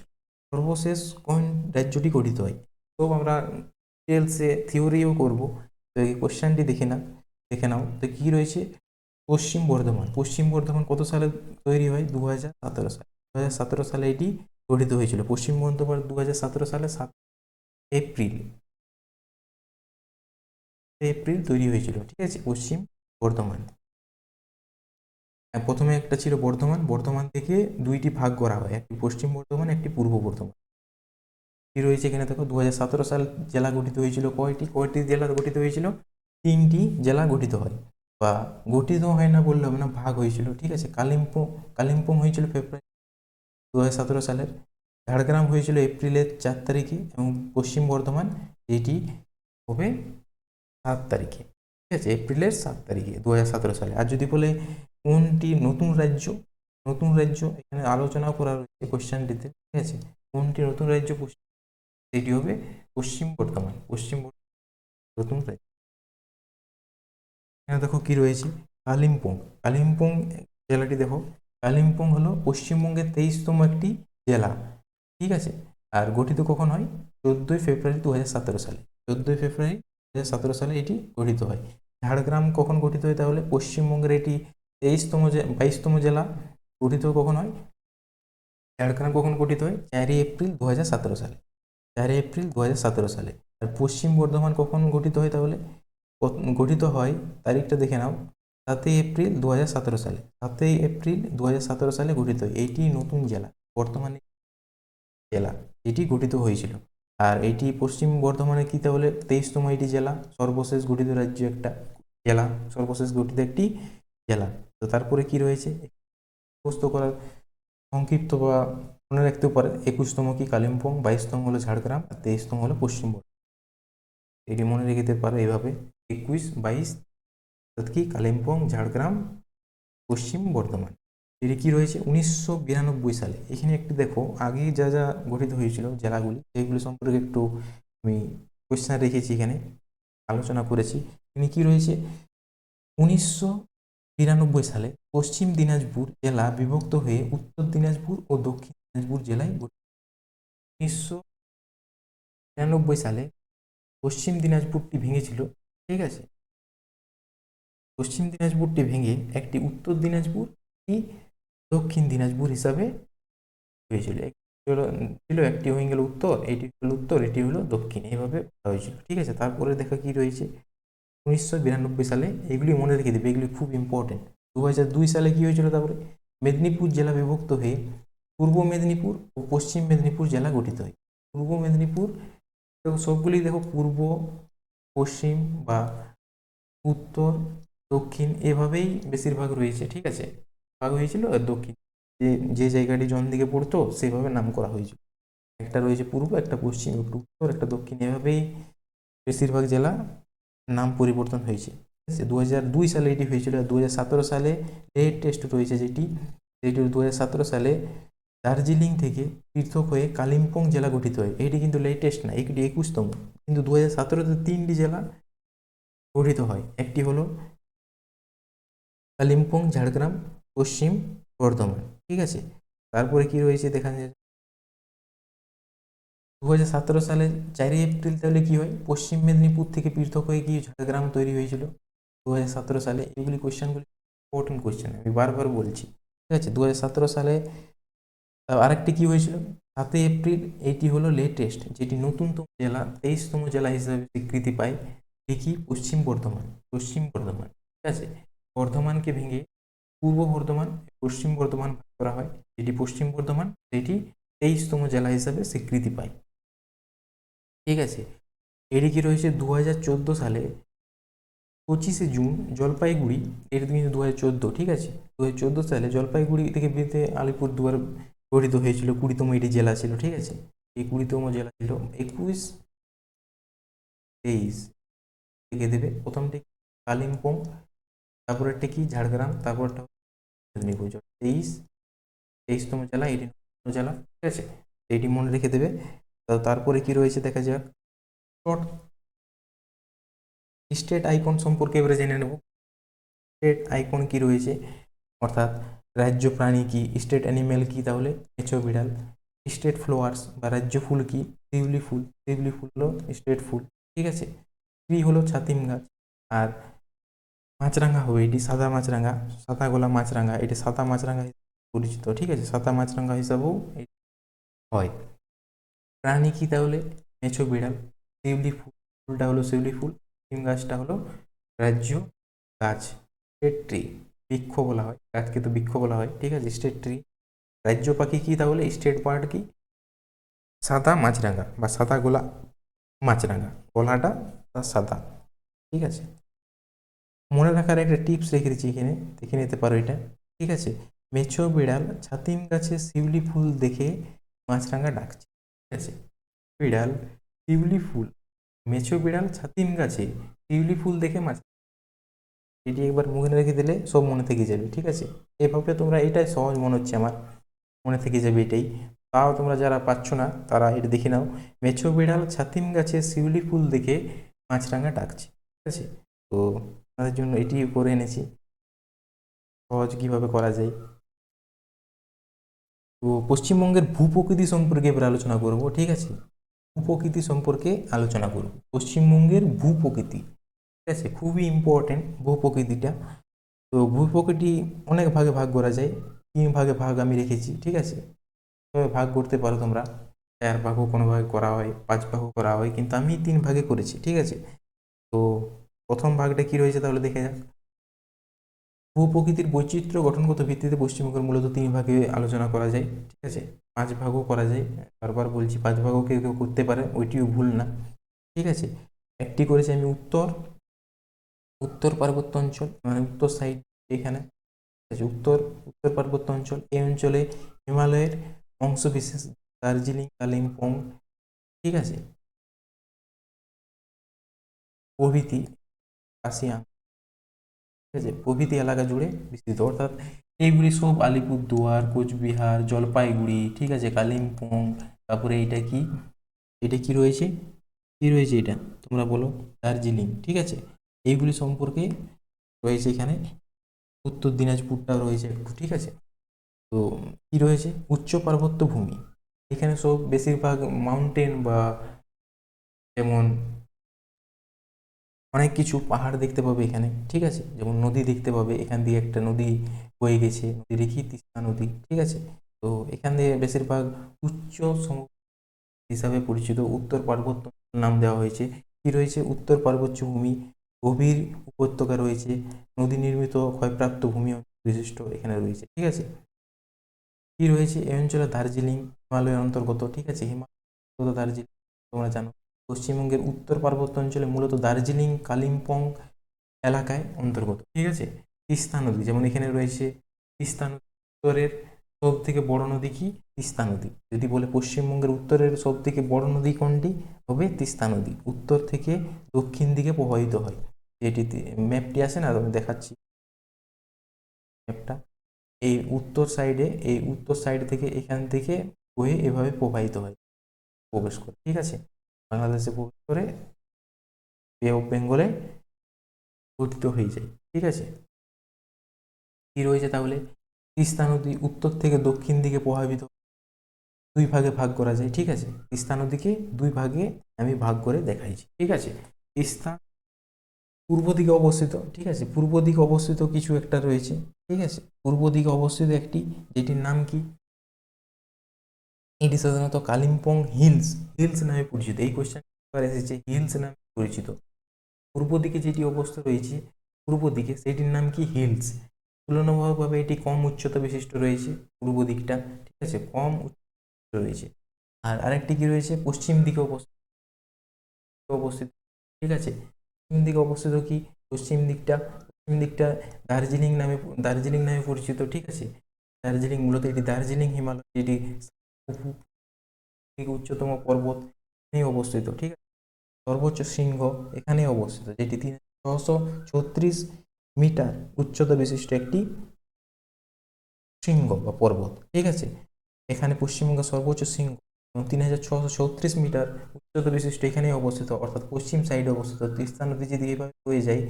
সর্বশেষ কোন রাজ্যটি গঠিত হয়। তো আমরা ডিটেলসে থিওরিও করব, তো এই কোশ্চেনটি দেখে নাও। তো কি রয়েছে, পশ্চিম বর্ধমান, পশ্চিম বর্ধমান কত সালে তৈরি হয়, 2017 সালে, 2017 সালে এটি গঠিত হয়েছিল। পশ্চিম বর্ধমান 2017 সালে 7 এপ্রিল, এপ্রিল তৈরি হয়েছিল, ঠিক আছে, পশ্চিম বর্ধমান। প্রথমে একটা ছিল বর্ধমান, বর্ধমান থেকে দুইটি ভাগ করা হয়, একটি পশ্চিম বর্ধমান, একটি পূর্ব বর্ধমান। কি রয়েছে এখানে দেখো, 2017 সাল জেলা গঠিত হয়েছিল, কয়টি জেলা গঠিত হয়েছিল, 3টি জেলা গঠিত হয়, বা গঠিত হয় না বললে হবে না, ভাগ হয়েছিল, ঠিক আছে। কালিম্পং হয়েছিল ফেব্রুয়ারি 2017 সালের। ঝাড়গ্রাম হয়েছিল এপ্রিলের 4 তারিখে এবং পশ্চিম বর্ধমান এটি হবে 7 তারিখে, ঠিক আছে, এপ্রিলের 7 তারিখে 2017 সালে। আর যদি বলে কোনটি নতুন রাজ্য, নতুন রাজ্য এখানে আলোচনা করা রয়েছে কোশ্চেনটিতে, ঠিক আছে, কোনটি নতুন রাজ্য, সেটি হবে পশ্চিম বর্ধমান, পশ্চিম বর্ধমান নতুন রাজ্য। এখানে দেখো কি রয়েছে, কালিম্পং, কালিম্পং জেলাটি দেখো, কালিম্পং হলো পশ্চিমবঙ্গের 23তম একটি জেলা, ঠিক আছে। আর গঠিত কখন হয়, 14ই ফেব্রুয়ারি 2017 সালে, 14ই ফেব্রুয়ারি 2017 সালে এটি গঠিত হয়। ঝাড়গ্রাম কখন গঠিত হয়, তাহলে পশ্চিমবঙ্গের এটি 22তম জেলা, গঠিত কখন হয়, ঝাড়গ্রাম কখন গঠিত হয়, 4ই এপ্রিল 2017 সালে, 4 এপ্রিল 2017 সালে। আর পশ্চিম বর্ধমান কখন গঠিত হয়, তাহলে গঠিত হয়, তারিখটা দেখে নাও, 7ই এপ্রিল 2017 সালে, 7ই এপ্রিল 2017 সালে গঠিত হয়। এইটি নতুন জেলা, বর্তমানে জেলা এটি গঠিত হয়েছিল। আর এটি পশ্চিম বর্ধমানে কি, তাহলে 23তম এটি জেলা, সর্বশেষ গঠিত রাজ্য একটা জেলা, সর্বশেষ গঠিত একটি জেলা। তো তারপরে কি রয়েছে, মুখস্থ করার সংক্ষিপ্ত বা মনে রাখতেও পারে, 21তম কি কালিম্পং, 22তম হলো ঝাড়গ্রাম, আর 23তম হলো পশ্চিম বর্ধমান। এটি মনে রেখে পারো এইভাবে, 21, 22 কি কালিম্পং, ঝাড়গ্রাম, পশ্চিম বর্ধমান। এটি কি রয়েছে 1992 সালে। এখানে একটু দেখো আগে যা যা গঠিত হয়েছিল জেলাগুলি, সেইগুলি সম্পর্কে একটু আমি কোয়েশ্চেন রেখেছি, এখানে আলোচনা করেছি। এখানে কি রয়েছে, 1992 সালে পশ্চিম দিনাজপুর জেলা বিভক্ত হয়ে উত্তর দিনাজপুর ও দক্ষিণ দিনাজপুর জেলায় গঠিত। 1992 সালে পশ্চিম দিনাজপুরটি ভেঙেছিল, ঠিক আছে, পশ্চিম দিনাজপুরটি ভেঙে একটি উত্তর দিনাজপুর, কি দক্ষিণ দিনাজপুর হিসাবে হয়েছিল। ছিল একটি হয়ে গেল উত্তর, এটি হলো উত্তর, এটি হলো দক্ষিণ, এইভাবে হয়েছিল, ঠিক আছে। তারপরে দেখা কি রয়েছে 1992 সালে, এগুলি মনে রেখে দেবে, এগুলি খুব ইম্পর্টেন্ট। 2002 সালে কি হয়েছিল, তারপরে মেদিনীপুর জেলা বিভক্ত হয়ে পূর্ব মেদিনীপুর ও পশ্চিম মেদিনীপুর জেলা গঠিত হয়। পূর্ব মেদিনীপুর, দেখো সবগুলি দেখো পূর্ব, পশ্চিম বা উত্তর, দক্ষিণ এভাবেই বেশিরভাগ রয়েছে, ঠিক আছে, ভাগ হয়েছিল। আর দক্ষিণ যে যে জায়গাটি জন দিকে পড়তো সেভাবে নাম করা হয়েছিল, একটা রয়েছে পূর্ব, একটা পশ্চিম, একটা উত্তর, একটা দক্ষিণ, এভাবেই বেশিরভাগ জেলা নাম পরিবর্তন হয়েছে, ঠিক আছে। 2002 সালে এটি হয়েছিল। আর 2017 সালে লেটেস্ট রয়েছে যেটি, সেটি 2017 সালে দার্জিলিং থেকে পৃথক হয়ে কালিম্পং জেলা গঠিত হয়। এটি কিন্তু লেটেস্ট না, এটি 21তম, কিন্তু 2017-তে 3টি জেলা গঠিত হয়, একটি হলো কালিম্পং, ঝাড়গ্রাম, পশ্চিম বর্ধমান, ঠিক আছে। তারপরে কি রয়েছে দেখা যায় 2017 সালে 4ই এপ্রিল, তাহলে কি হয়, পশ্চিম মেদিনীপুর থেকে পৃথক হয়ে কি ঝাড়গ্রাম তৈরি হয়েছিল 2017 সালে। এগুলি কোয়েশ্চেনগুলি ইম্পর্টেন্ট কোয়েশ্চেন, আমি বারবার বলছি, ঠিক আছে। 2017 সালে আরেকটি কি হয়েছিল, 7ই এপ্রিল, এটি হলো লেটেস্ট, যেটি নতুনতম জেলা, 23তম জেলা হিসাবে স্বীকৃতি পায়, দেখি পশ্চিম বর্ধমান, পশ্চিম বর্ধমান, ঠিক আছে। বর্ধমানকে ভেঙে পূর্ব বর্ধমান, পশ্চিম বর্ধমান ভাগ করা হয়, যেটি পশ্চিম বর্ধমান, সেটি 23তম জেলা হিসাবে স্বীকৃতি পায়, ঠিক আছে। এটি কি রয়েছে 2014 সালে 25শে জুন জলপাইগুড়ি, এটি কিন্তু 2014, ঠিক আছে, 2014 সালে জলপাইগুড়ি থেকে বেরিয়ে আলিপুরদুয়ার গঠিত হয়েছিল, 20তম এটি জেলা ছিল, ঠিক আছে। এই 20তম জেলা ছিল 21, 23 লিখে দেবে, প্রথমটি কালিম্পং, তারপরেরটা কি ঝাড়গ্রাম, তারপরটা মেদিনীপুর, 23তম জেলা, এটি জেলা, ঠিক আছে, এটি মনে রেখে দেবে। তো তারপরে কি রয়েছে দেখা যাক, শর্ট স্টেট আইকন সম্পর্কে এবারে জেনে নেব। স্টেট আইকন কি রয়েছে, অর্থাৎ রাজ্য প্রাণী কি, স্টেট অ্যানিম্যাল কি, তাহলে মেছো বিড়াল। স্টেট ফ্লাওয়ার্স বা রাজ্য ফুল কি, শিউলি ফুল, শিউলি ফুল হলো স্টেট ফুল, ঠিক আছে। ট্রি হলো ছাতিম গাছ। আর মাছরাঙা হবে, এটি সাদা মাছরাঙা, সাদা গোলা মাছরাঙা, এটি সাদা মাছরাঙা পরিচিত, ঠিক আছে, সাদা মাছরাঙা হিসাবেও হয়। প্রাণী কি, তাহলে মেছো বিড়াল। শিউলি ফুল, ফুলটা হলো শিউলি ফুল, নিম গাছটা হলো রাজ্য গাছ, স্টেট ট্রি, বৃক্ষ বলা হয় গাছকে, তো বৃক্ষ বলা হয়, ঠিক আছে, স্টেট ট্রি। রাজ্য পাখি কি, তাহলে স্টেট বার্ড কি, সাদা মাছরাঙা বা সাদা গোলা মাছরাঙা, গলাটা তার সাদা, ঠিক আছে। মনে রাখার একটা টিপস রেখে দিচ্ছি এখানে, দেখে নিতে পারো এটা, ঠিক আছে। মেছো বিড়াল ছাতিম গাছে শিউলি ফুল দেখে মাছরাঙা ডাকছে। ঠিক আছে, বিড়াল শিউলি ফুল, মেছো বিড়াল ছাতিম গাছে শিউলি ফুল দেখে মাছ, এটি একবার মনে রেখে দিলে সব মনে থেকে যাবে। ঠিক আছে, এভাবে তোমরা, এটাই সহজ মনে হচ্ছে আমার, মনে থেকে যাবে এটাই। তাও তোমরা যারা পাচ্ছ না তারা এটা দেখে নাও, মেছো বিড়াল ছাতিম গাছে শিউলি ফুল দেখে মাছরাঙা ডাকছে। ঠিক আছে, তো তাদের জন্য এটি করে এনেছি, সহজ কিভাবে করা যায়। তো পশ্চিমবঙ্গের ভূপ্রকৃতি সম্পর্কে এবার আলোচনা করব। ঠিক আছে, ভূপ্রকৃতি সম্পর্কে আলোচনা করব, পশ্চিমবঙ্গের ভূপ্রকৃতি। ঠিক আছে, খুবই ইম্পর্টেন্ট ভূপ্রকৃতিটা। তো ভূপ্রকৃতি অনেক ভাগে ভাগ করা যায়, 3 ভাগে ভাগ আমি রেখেছি। ঠিক আছে, এভাবে ভাগ করতে পারো তোমরা, 4 ভাগও কোনো ভাগে করা হয়, 5 ভাগও করা হয়, কিন্তু আমি 3 ভাগে করেছি। ঠিক আছে, তো প্রথম ভাগটা কি রয়েছে তাহলে দেখে যাক। ভূপ্রকৃতির বৈচিত্র্য গঠনগত ভিত্তিতে পশ্চিমবঙ্গের মূলত 3 ভাগে আলোচনা করা যায়। ঠিক আছে, 5 ভাগও করা যায়, বারবার বলছি 5 ভাগও কেউ কেউ করতে পারে, ওইটিও ভুল না। ঠিক আছে, একটি করেছি আমি উত্তর উত্তর পার্বত্য অঞ্চল, মানে উত্তর সাইড, এখানে ঠিক আছে, উত্তর উত্তর পার্বত্য অঞ্চল, এই অঞ্চলে হিমালয়ের অংশবিশেষ, দার্জিলিং, কালিম্পং, ঠিক আছে, প্রভৃতি, কাশিয়াং, ঠিক আছে, প্রভৃতি এলাকা জুড়ে বিস্তৃত, অর্থাৎ এইগুলি সব আলিপুরদুয়ার, কোচবিহার, জলপাইগুড়ি, ঠিক আছে, কালিম্পং, তারপরে এইটা কি, এটা কি রয়েছে, কি রয়েছে এটা তোমরা বলো, দার্জিলিং। ঠিক আছে, এইগুলি সম্পর্কে রয়েছে এখানে, উত্তর দিনাজপুরটাও রয়েছে একটু। ঠিক আছে, তো কি রয়েছে, উচ্চ পার্বত্য ভূমি, এখানে সব বেশিরভাগ মাউন্টেন বা যেমন অনেক কিছু পাহাড় দেখতে পাবে এখানে। ঠিক আছে, যেমন নদী দেখতে পাবে, এখান দিয়ে একটা নদী বয়ে গেছে, নদী দেখি তিস্তা নদী। ঠিক আছে, তো এখান দিয়ে বেশিরভাগ উচ্চ হিসাবে পরিচিত উত্তর পার্বত্য নাম দেওয়া হয়েছে। কি রয়েছে, উত্তর পার্বত্য ভূমি, গভীর উপত্যকা রয়েছে, নদী নির্মিত ক্ষয়প্রাপ্ত ভূমি বিশিষ্ট এখানে রয়েছে। ঠিক আছে, কি রয়েছে, এই অঞ্চলে দার্জিলিং হিমালয়ের অন্তর্গত। ঠিক আছে, হিমালয় দার্জিলিং তোমরা জানো, পশ্চিমবঙ্গের উত্তর পার্বত্য অঞ্চলে মূলত দার্জিলিং, কালিম্পং এলাকায় অন্তর্গত। ঠিক আছে, তিস্তা নদী, যেমন এখানে রয়েছে তিস্তা নদী, উত্তরের সব থেকে বড় নদী কি, তিস্তা নদী। যদি বলে পশ্চিমবঙ্গের উত্তরের সব থেকে বড় নদী কোনটি, হবে তিস্তা নদী, উত্তর থেকে দক্ষিণ দিকে প্রবাহিত হয়। এটিতে ম্যাপটি আছে না, আমি দেখাচ্ছি ম্যাপটা, এই উত্তর সাইড থেকে এখান থেকে বয়ে এভাবে প্রবাহিত হয়, প্রবেশ করে। ঠিক আছে, বাংলাদেশে প্রবেশ করে বে অফ বেঙ্গলে গঠিত হয়ে যায়। ঠিক আছে, কি রয়েছে তাহলে, তিস্তা নদী উত্তর থেকে দক্ষিণ দিকে প্রভাবিত, 2 ভাগে ভাগ করা যায়। ঠিক আছে, তিস্তা নদীকে 2 ভাগে আমি ভাগ করে দেখাইছি। ঠিক আছে, তিস্তা পূর্ব দিকে অবস্থিত। ঠিক আছে, পূর্ব দিকে অবস্থিত কিছু একটা রয়েছে। ঠিক আছে, পূর্ব দিকে অবস্থিত একটি, যেটির নাম কি, এটি সাধারণত কালিম্পং হিলস, হিলস নামে পরিচিত। এই কোশ্চেন এসেছে, হিলস নামে পরিচিত। পূর্ব দিকে যেটি অবস্থা রয়েছে, পূর্ব দিকে সেটির নাম কি, হিলস। তুলনামূলকভাবে এটি কম উচ্চতা বিশিষ্ট রয়েছে, পূর্ব দিকটা। ঠিক আছে, কম উচ্চতা রয়েছে। আর আরেকটি কি রয়েছে, পশ্চিম দিকে অবস্থিত। ঠিক আছে, পশ্চিম দিকে অবস্থিত কি, পশ্চিম দিকটা দার্জিলিং নামে পরিচিত। ঠিক আছে, দার্জিলিং, মূলত এটি দার্জিলিং হিমালয়, যেটি থেকে উচ্চতম পর্বত এখানেই অবস্থিত। ঠিক আছে, সর্বোচ্চ শৃঙ্গ এখানেই অবস্থিত, যেটি 3636 মিটার উচ্চতা বিশিষ্ট একটি শৃঙ্গ বা পর্বত। ঠিক আছে, এখানে পশ্চিমবঙ্গের সর্বোচ্চ শৃঙ্গ 3636 মিটার উচ্চতা বিশিষ্ট এখানেই অবস্থিত, অর্থাৎ পশ্চিম সাইডে অবস্থিত। তিস্তা নদী যদি এইভাবে হয়ে যায়,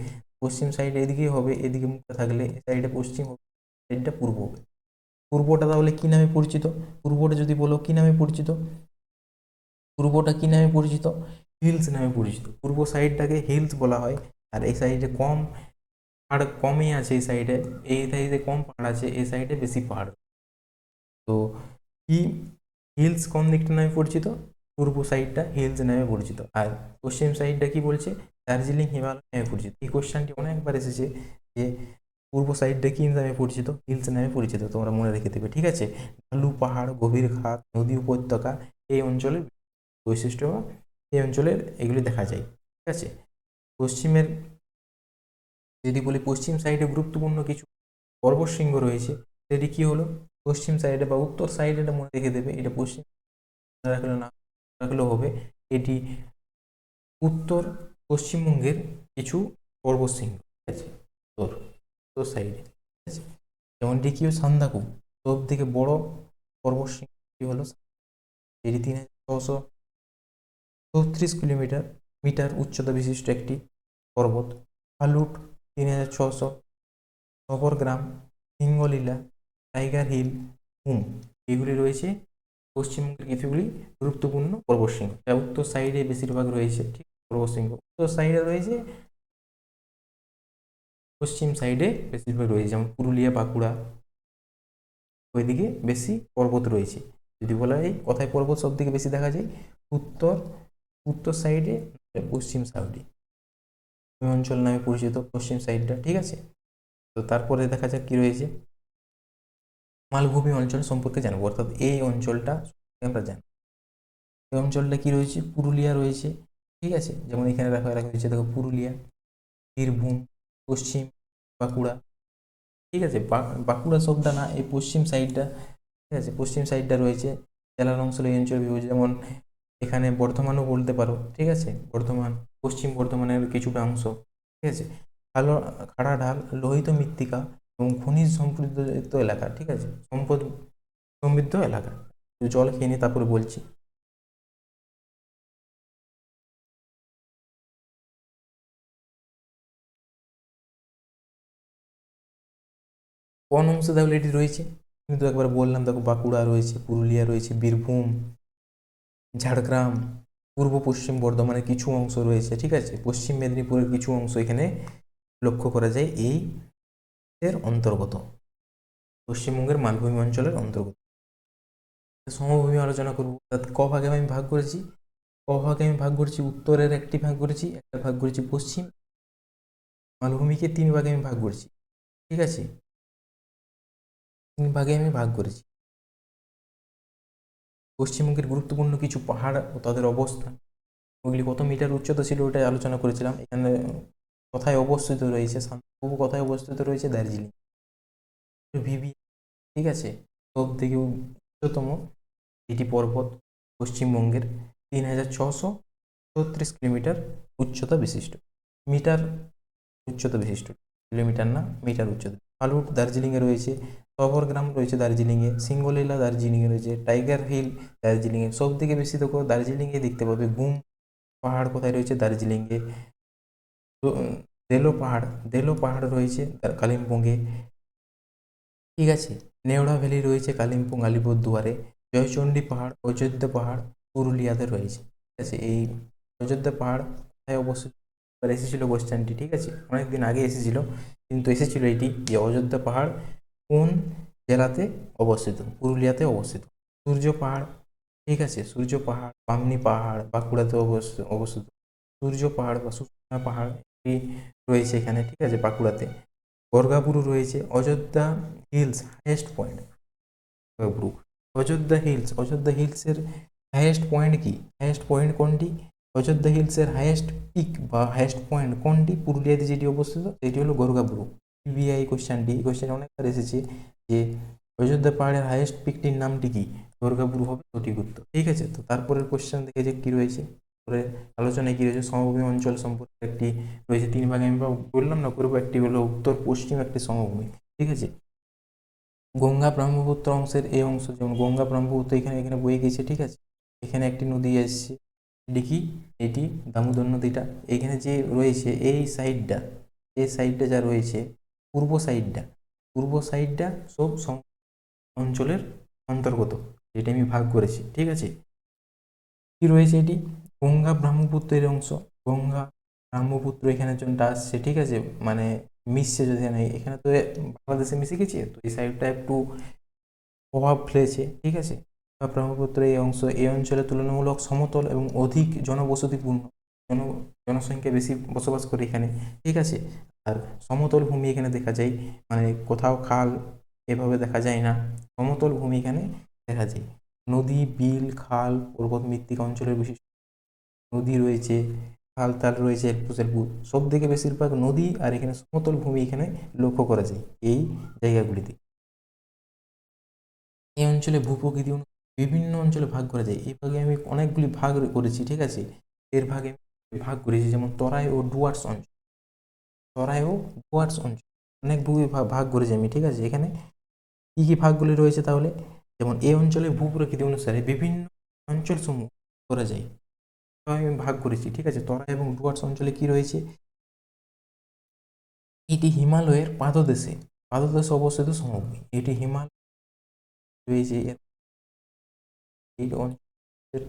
পশ্চিম সাইডে এদিকেই হবে, এদিকে মুখটা থাকলে এ সাইডে পশ্চিম হবে, সাইডটা পূর্ব হবে। পূর্বটা তাহলে কি নামে পরিচিত, পূর্বটা যদি বলো কি নামে পরিচিত, পূর্বটা কি নামে পরিচিত, হিলস নামে পরিচিত। পূর্ব সাইডটাকে হিলস বলা হয়, আর এই সাইডে কম পাহাড় কমই আছে, এই সাইডে কম পাহাড় আছে, এই সাইডে বেশি পাহাড়। তো কি, হিলস কোন দিকটা নামে পরিচিত, পূর্ব সাইডটা হিলস নামে পরিচিত, আর পশ্চিম সাইডটা কি বলছে, দার্জিলিং হিমালয় নামে পরিচিত। এই কোশ্চেনটি অনেকবার এসেছে যে পূর্ব সাইডটা কি নামে পরিচিত, হিলস নামে পরিচিত, তোমরা মনে রেখে দেবে। ঠিক আছে, ঢালু পাহাড়, গভীর খাত, নদী, উপত্যকা এই অঞ্চলের বৈশিষ্ট্য বা এই অঞ্চলের এগুলি দেখা যায়। ঠিক আছে, পশ্চিমের যদি বলি, পশ্চিম সাইডে গুরুত্বপূর্ণ কিছু পর্বতশৃঙ্গ রয়েছে। এটি কি হলো, পশ্চিম সাইডে বা উত্তর সাইডে, এটা মনে রেখে দেবে, এটা পশ্চিম রাখলে না রাখলেও হবে। এটি উত্তর পশ্চিমবঙ্গের কিছু পর্বতশৃঙ্গ, ঠিক আছে, উত্তর উত্তর সাইডে, ঠিক আছে। যেমন ডিকিও সান্দাকু সব থেকে বড় পর্বতশৃঙ্গটি হলো, এটি 3634 মিটার উচ্চতা বিশিষ্ট একটি পর্বত। ফালুট 3600, সবরগ্রাম, সিঙ্গলীলা, টাইগার হিল, হুম, এগুলি রয়েছে পশ্চিমবঙ্গের কিছুগুলি গুরুত্বপূর্ণ পর্বতশৃঙ্গ, যা উত্তর সাইডে বেশিরভাগ রয়েছে, ঠিক, পর্বতশৃঙ্গ উত্তর সাইডে রয়েছে, পশ্চিম সাইডে বেশিরভাগ রয়েছে, যেমন পুরুলিয়া, বাঁকুড়া, ওইদিকে বেশি পর্বত রয়েছে। যদি বলা হয় কোথায় পর্বত সব থেকে বেশি দেখা যায়, উত্তর উত্তর সাইডে, পশ্চিম সাইডে, ওই অঞ্চল নামে পরিচিত পশ্চিম সাইডটা, ঠিক আছে। তো তারপরে দেখা যাক কি রয়েছে, মালভূমি অঞ্চল সম্পর্কে জানবো, অর্থাৎ এই অঞ্চলটা আমরা জানি। এই অঞ্চলটা কি রয়েছে, পুরুলিয়া রয়েছে, ঠিক আছে, যেমন এখানে রাখা রয়েছে, দেখো পুরুলিয়া, বীরভূম, পশ্চিম বাঁকুড়া, ঠিক আছে, বাঁকুড়া সবটা না, এই পশ্চিম সাইডটা, ঠিক আছে, পশ্চিম সাইডটা রয়েছে। জেলার অঞ্চল এই অঞ্চল বিভাজ্য, যেমন এখানে বর্ধমানও বলতে পারো, ঠিক আছে, বর্ধমান, পশ্চিম বর্ধমানের কিছুটা অংশ, ঠিক আছে। ভালো খাড়া ঢাল, লোহিত মৃত্তিকা এবং খনিজ সমৃদ্ধ এলাকা, ঠিক আছে, সম্পদ সমৃদ্ধ এলাকা। জল খেয়ে নিয়ে তারপরে বলছি। কোন অংশে তাহলে এটি রয়েছে, কিন্তু একবার বললাম, দেখো বাঁকুড়া রয়েছে, পুরুলিয়া রয়েছে, বীরভূম, ঝাড়গ্রাম, পূর্ব পশ্চিম বর্ধমানের কিছু অংশ রয়েছে, ঠিক আছে, পশ্চিম মেদিনীপুরের কিছু অংশ এখানে লক্ষ্য করা যায়, এই এর অন্তর্গত, পশ্চিমবঙ্গের মালভূমি অঞ্চলের অন্তর্গত। সমভূমি আলোচনা করবো, অর্থাৎ ক ভাগে আমি ভাগ করেছি, ক ভাগে আমি ভাগ করেছি, উত্তরের একটি ভাগ করেছি, একটা ভাগ করেছি পশ্চিম, মালভূমিকে 3 ভাগে আমি ভাগ করেছি, ঠিক আছে, 3 ভাগে আমি ভাগ করেছি। পশ্চিমবঙ্গের গুরুত্বপূর্ণ কিছু পাহাড় ও তাদের অবস্থান, ওগুলি কত মিটার উচ্চতা ছিল ওটাই আলোচনা করেছিলাম। এখানে কোথায় অবস্থিত রয়েছে, শান্তনু কোথায় অবস্থিত রয়েছে, দার্জিলিং, ভিভি, ঠিক আছে, সব থেকে উচ্চতম এটি পর্বত, পশ্চিমবঙ্গের 3636 কিলোমিটার উচ্চতা বিশিষ্ট, মিটার উচ্চতা বিশিষ্ট, কিলোমিটার না, মিটার উচ্চতা। ফালুট দার্জিলিংয়ে রয়েছে, সবরগ্রাম রয়েছে দার্জিলিংয়ে, সিঙ্গলীলা দার্জিলিংয়ে রয়েছে, টাইগার হিল দার্জিলিংয়ে, সব থেকে বেশি দেখো দার্জিলিংয়ে দেখতে পাবে। গুম পাহাড় কোথায় রয়েছে, দার্জিলিংয়ে। দেলো পাহাড় রয়েছে কালিম্পংয়ে, ঠিক আছে। নেওড়া ভ্যালি রয়েছে কালিম্পং আলিপুরদুয়ারে। জয়চণ্ডী পাহাড়, অযোধ্যা পাহাড় পুরুলিয়াতে রয়েছে, ঠিক আছে। এই অযোধ্যা পাহাড় কোথায় অবস্থিত, এবার এসেছিল কোশ্চেনটি, ঠিক আছে, অনেকদিন আগে এসেছিল, কিন্তু এসেছিল এটি যে অযোধ্যা পাহাড় কোন জেলাতে অবস্থিত, পুরুলিয়াতে অবস্থিত। সূর্য পাহাড়, ঠিক আছে, সূর্য পাহাড়, বামনি পাহাড় বাঁকুড়াতে অবস্থিত। সূর্য পাহাড় বা সুষুম্না পাহাড় রয়েছে এখানে, ঠিক আছে, বাঁকুড়াতে। গর্গাপুরু রয়েছে। Ayodhya hills highest point, Gorgaburu. Ayodhya হিলসের হাইয়েস্ট পয়েন্ট কি, হাইয়েস্ট পয়েন্ট কোনটি, অযোধ্যা হিলসের হাইয়েস্ট পিক বা হাইয়েস্ট পয়েন্ট কোনটি, পুরুলিয়াতে যেটি অবস্থিত সেটি হলো গর্গাপুরু। পিবিআই কোশ্চেনটি, এই কোশ্চেন অনেকবার এসেছে যে অযোধ্যা পাহাড়ের হাইয়েস্ট পিকটির নামটি কি, গর্গাপুরু হবে সঠিক উত্তর, ঠিক আছে। তো তারপরের কোশ্চেন দেখে যে কি রয়েছে, পরে আলোচনায় কি রয়েছে, সমভূমি অঞ্চল সম্পর্কে একটি রয়েছে, 3 ভাগে আমি বললাম না করবো, একটি হলো উত্তর পশ্চিম, একটি সমভূমি, ঠিক আছে। গঙ্গা ব্রহ্মপুত্র অংশের এই অংশ, যেমন গঙ্গা ব্রহ্মপুত্র এখানে এখানে বয়ে গেছে, ঠিক আছে, এখানে একটি নদী এসছে, এটি কি, এটি দামোদর নদীটা, এখানে যে রয়েছে এই সাইডটা, এই সাইডটা যা রয়েছে, পূর্ব সাইডটা সব অঞ্চলের অন্তর্গত, এটা আমি ভাগ করেছি, ঠিক আছে। কি রয়েছে এটি, গঙ্গা ব্রহ্মপুত্রের অংশ, গঙ্গা ব্রহ্মপুত্র এখানে জনটা আসছে, ঠিক আছে, মানে মিশছে, যদি এখানে এখানে তো বাংলাদেশে মিশে গেছে, তো এই সাইডটা একটু প্রভাব ফেলেছে, ঠিক আছে। ব্রহ্মপুত্র এই অংশ, এই অঞ্চলে তুলনামূলক সমতল এবং অধিক জনবসতিপূর্ণ, জন জনসংখ্যা বেশি বসবাস করে এখানে, ঠিক আছে। আর সমতল ভূমি এখানে দেখা যায়, মানে কোথাও খাল এভাবে দেখা যায় না, সমতল ভূমি এখানে দেখা যায়। নদী, বিল, খাল, পর্বত মৃত্তিকা অঞ্চলের বিশিষ্ট নদী রয়েছে, খাল তাল রয়েছে, এলপু সব থেকে বেশিরভাগ নদী, আর এখানে সমতল ভূমি এখানে লক্ষ্য করা যায় এই জায়গাগুলিতে। এই অঞ্চলে ভূপ্রকৃতি বিভিন্ন অঞ্চলে ভাগ করা যায়। এই ভাগে আমি অনেকগুলি ভাগ করেছি, ঠিক আছে। এর ভাগে ভাগ করেছি যেমন তরাই ও ডুয়ার্স অঞ্চল, তরাই ও ডুয়ার্স অঞ্চল অনেকগুলি ভাগ করেছি আমি, ঠিক আছে। এখানে কি কি ভাগগুলি রয়েছে তাহলে, যেমন এই অঞ্চলের ভূপ্রকৃতি অনুসারে বিভিন্ন অঞ্চল সমূহ করা যায়, তো আমি ভাগ করেছি, ঠিক আছে। তরাই এবং ডুয়ার্স অঞ্চলে কি রয়েছে, এটি হিমালয়ের পাদদেশে অবস্থিত সমভূমি। এটি হিমালয় রয়েছে এই অঞ্চলের